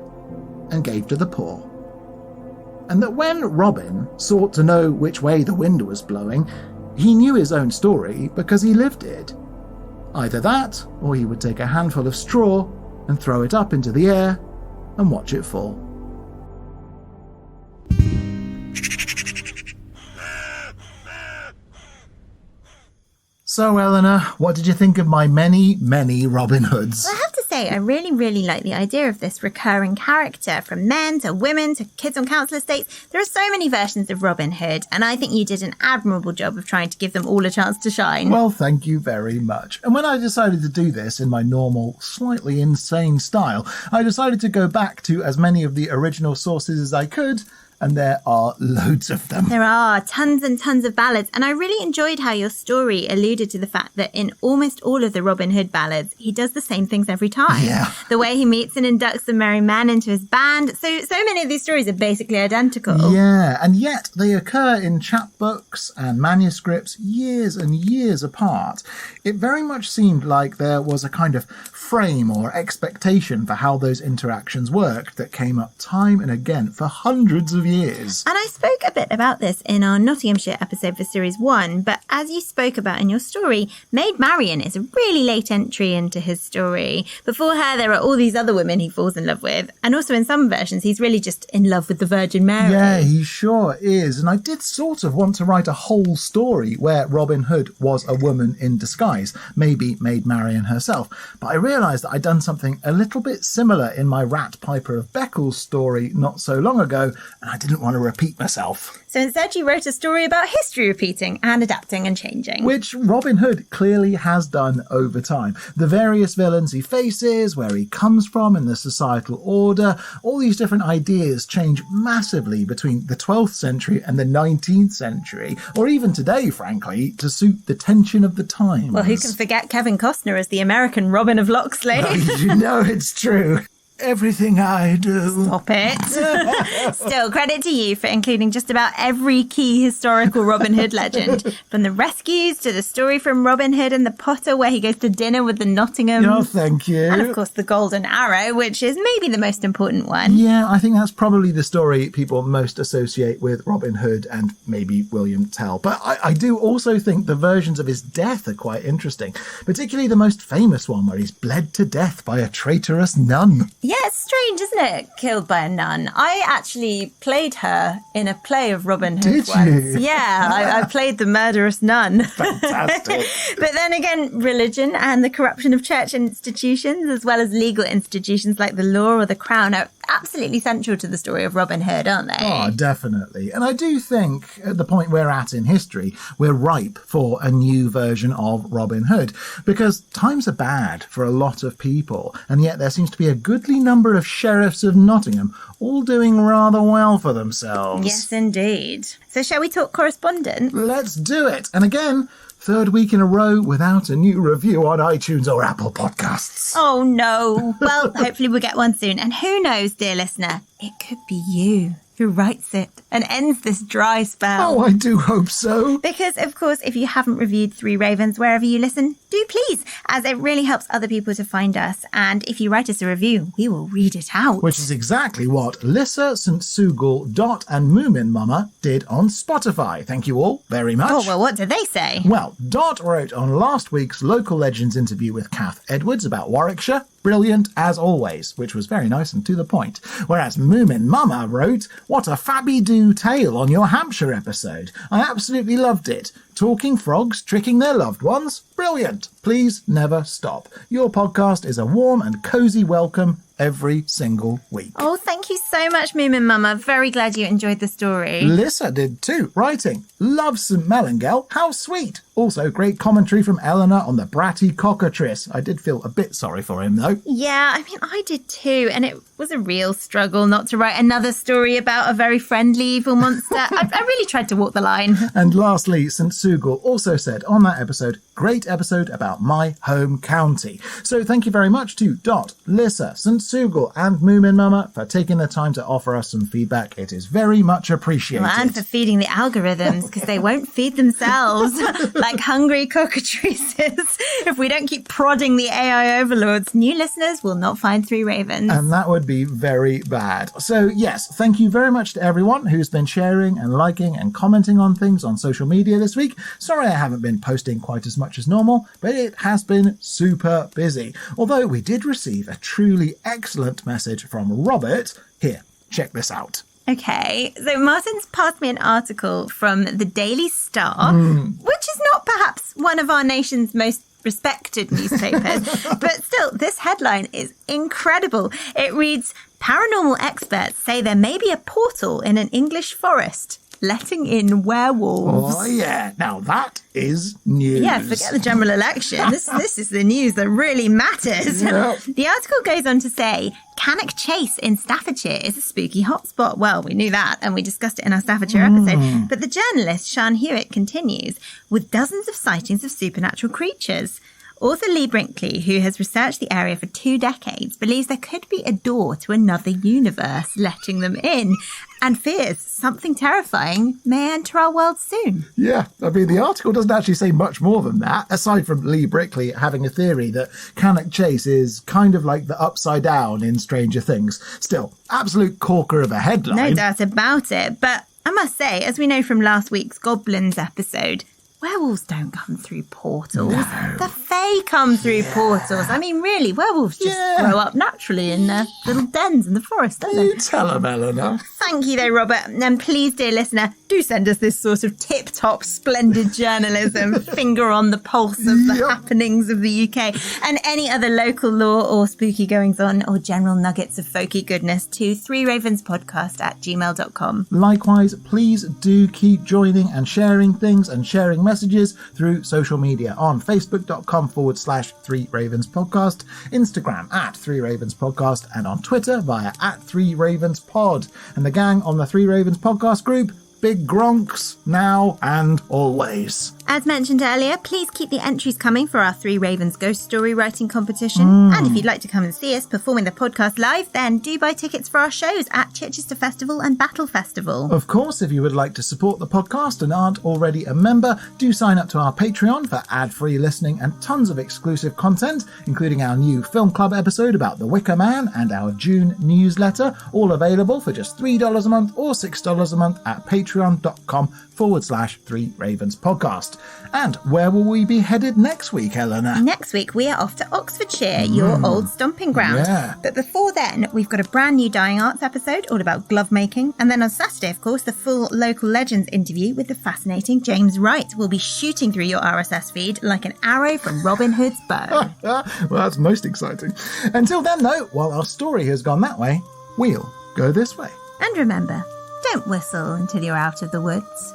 and gave to the poor. And that when Robin sought to know which way the wind was blowing, he knew his own story because he lived it. Either that, or he would take a handful of straw and throw it up into the air and watch it fall. So, Eleanor, what did you think of my many, many Robin Hoods? Well, I have to say, I really, really like the idea of this recurring character, from men to women to kids on council estates. There are so many versions of Robin Hood, and I think you did an admirable job of trying to give them all a chance to shine. Well, thank you very much. And when I decided to do this in my normal, slightly insane style, I decided to go back to as many of the original sources as I could, and there are loads of them. There are tons and tons of ballads, and I really enjoyed how your story alluded to the fact that in almost all of the Robin Hood ballads, he does the same things every time. Yeah. The way he meets and inducts the merry men into his band. So many of these stories are basically identical. Yeah, and yet they occur in chapbooks and manuscripts years and years apart. It very much seemed like there was a kind of frame or expectation for how those interactions worked that came up time and again for hundreds of years. And I spoke a bit about this in our Nottinghamshire episode for Series 1, but as you spoke about in your story, Maid Marian is a really late entry into his story. Before her, there are all these other women he falls in love with, and also in some versions, he's really just in love with the Virgin Mary. Yeah, he sure is. And I did sort of want to write a whole story where Robin Hood was a woman in disguise, maybe Maid Marian herself. But I realised that I'd done something a little bit similar in my Rat Piper of Beccles story not so long ago, and I didn't want to repeat myself. So instead you wrote a story about history repeating and adapting and changing. Which Robin Hood clearly has done over time. The various villains he faces, where he comes from in the societal order, all these different ideas change massively between the 12th century and the 19th century, or even today, frankly, to suit the tension of the times. Well, who can forget Kevin Costner as the American Robin of Locksley? You know it's true. Everything I do. Stop it. Still, credit to you for including just about every key historical Robin Hood legend. From the rescues to the story from Robin Hood and the Potter where he goes to dinner with the Nottinghams. Oh, thank you. And of course the Golden Arrow, which is maybe the most important one. Yeah, I think that's probably the story people most associate with Robin Hood and maybe William Tell. But I do also think the versions of his death are quite interesting, particularly the most famous one where he's bled to death by a traitorous nun. Yeah, it's strange, isn't it? Killed by a nun. I actually played her in a play of Robin Hood Did once. you? Yeah, I played the murderous nun. Fantastic. But then again, religion and the corruption of church institutions, as well as legal institutions like the law or the crown, are absolutely central to the story of Robin Hood, aren't they? Oh, definitely. And I do think at the point we're at in history, we're ripe for a new version of Robin Hood, because times are bad for a lot of people, and yet there seems to be a goodly number of sheriffs of Nottingham all doing rather well for themselves. Yes, indeed. So shall we talk correspondence? Let's do it. And again, third week in a row without a new review on iTunes or Apple Podcasts. Oh, no. Well, hopefully we'll get one soon. And who knows, dear listener, it could be you who writes it and ends this dry spell. Oh, I do hope so. Because, of course, if you haven't reviewed Three Ravens wherever you listen, do please, as it really helps other people to find us. And if you write us a review, we will read it out. Which is exactly what Lissa, St. Sugal, Dot and Moomin Mama did on Spotify. Thank you all very much. Oh, well, what did they say? Well, Dot wrote on last week's Local Legends interview with Kath Edwards about Warwickshire. Brilliant as always, which was very nice and to the point. Whereas Moomin Mama wrote, what a fabby-doo tale on your Hampshire episode. I absolutely loved it. Talking frogs tricking their loved ones? Brilliant. Please never stop. Your podcast is a warm and cosy welcome every single week. Oh, thank you so much, Moomin Mama. Very glad you enjoyed the story. Lissa did too, writing, love St. Melangel, how sweet. Also, great commentary from Eleanor on the bratty cockatrice. I did feel a bit sorry for him, though. Yeah, I mean, I did too. And it was a real struggle not to write another story about a very friendly evil monster. I really tried to walk the line. And lastly, St. Sugal also said on that episode, great episode about my home county. So thank you very much to Dot, Lissa, St. Sugal and Moomin Mama for taking the time to offer us some feedback. It is very much appreciated. Well, and for feeding the algorithms, because they won't feed themselves like hungry cockatrices. If we don't keep prodding the AI overlords, new listeners will not find Three Ravens. And that would be very bad. So yes, thank you very much to everyone who's been sharing and liking and commenting on things on social media this week. Sorry I haven't been posting quite as much as normal, but it has been super busy. Although we did receive a truly excellent message from Robert. Here, check this out. Okay, so Martin's passed me an article from the Daily Star, which is not perhaps one of our nation's most respected newspapers, but still, this headline is incredible. It reads, "Paranormal experts say there may be a portal in an English forest, letting in werewolves." Oh, yeah. Now, that is news. Yeah, forget the general election. This is the news that really matters. Yep. The article goes on to say, Cannock Chase in Staffordshire is a spooky hotspot. Well, we knew that, and we discussed it in our Staffordshire episode. But the journalist, Sian Hewitt, continues, with dozens of sightings of supernatural creatures. Author Lee Brinkley, who has researched the area for 2 decades, believes there could be a door to another universe letting them in, and fears something terrifying may enter our world soon. Yeah, I mean, the article doesn't actually say much more than that, aside from Lee Brinkley having a theory that Cannock Chase is kind of like the Upside Down in Stranger Things. Still, absolute corker of a headline. No doubt about it, but I must say, as we know from last week's Goblins episode, werewolves don't come through portals. No. The Fae come through portals. I mean, really, werewolves just grow up naturally in their little dens in the forest, don't they? You tell them, Eleanor. Thank you, though, Robert. And please, dear listener, do send us this sort of tip-top, splendid journalism, finger on the pulse of the happenings of the UK, and any other local lore or spooky goings-on or general nuggets of folky goodness to 3ravenspodcast@gmail.com. Likewise, please do keep joining and sharing things and sharing messages through social media on facebook.com/3 Ravens Podcast, Instagram @3 Ravens Podcast, and on Twitter via @3 Ravens Pod. And the gang on the 3 Ravens Podcast group, big gronks now and always. As mentioned earlier, please keep the entries coming for our 3 Ravens Ghost Story Writing Competition. And if you'd like to come and see us performing the podcast live, then do buy tickets for our shows at Chichester Festival and Battle Festival. Of course, if you would like to support the podcast and aren't already a member, do sign up to our Patreon for ad-free listening and tons of exclusive content, including our new Film Club episode about The Wicker Man and our June newsletter, all available for just $3 a month or $6 a month at patreon.com/3 Ravens Podcast. And where will we be headed next week, Eleanor? Next week, we are off to Oxfordshire, your old stomping ground. Yeah. But before then, we've got a brand new Dying Arts episode all about glove making. And then on Saturday, of course, the full Local Legends interview with the fascinating James Wright will be shooting through your RSS feed like an arrow from Robin Hood's bow. Well, that's most exciting. Until then, though, while our story has gone that way, we'll go this way. And remember, don't whistle until you're out of the woods.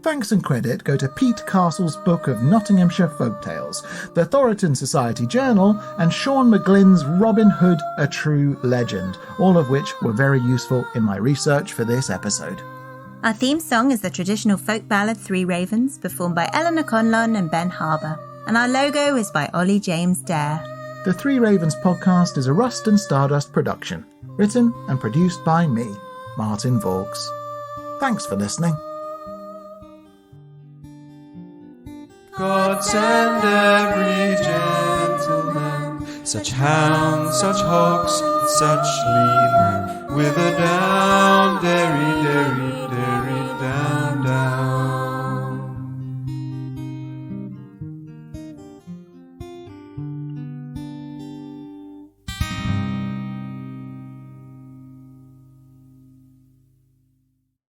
Thanks and credit go to Pete Castle's book of Nottinghamshire Folktales, the Thoroton Society Journal, and Sean McGlynn's Robin Hood, A True Legend, all of which were very useful in my research for this episode. Our theme song is the traditional folk ballad 3 Ravens, performed by Eleanor Conlon and Ben Harbour. And our logo is by Ollie James Dare. The 3 Ravens podcast is a Rust and Stardust production, written and produced by me, Martin Vaughs. Thanks for listening. God send every gentleman, such hounds, such hawks, such leman, with a down, derry, derry,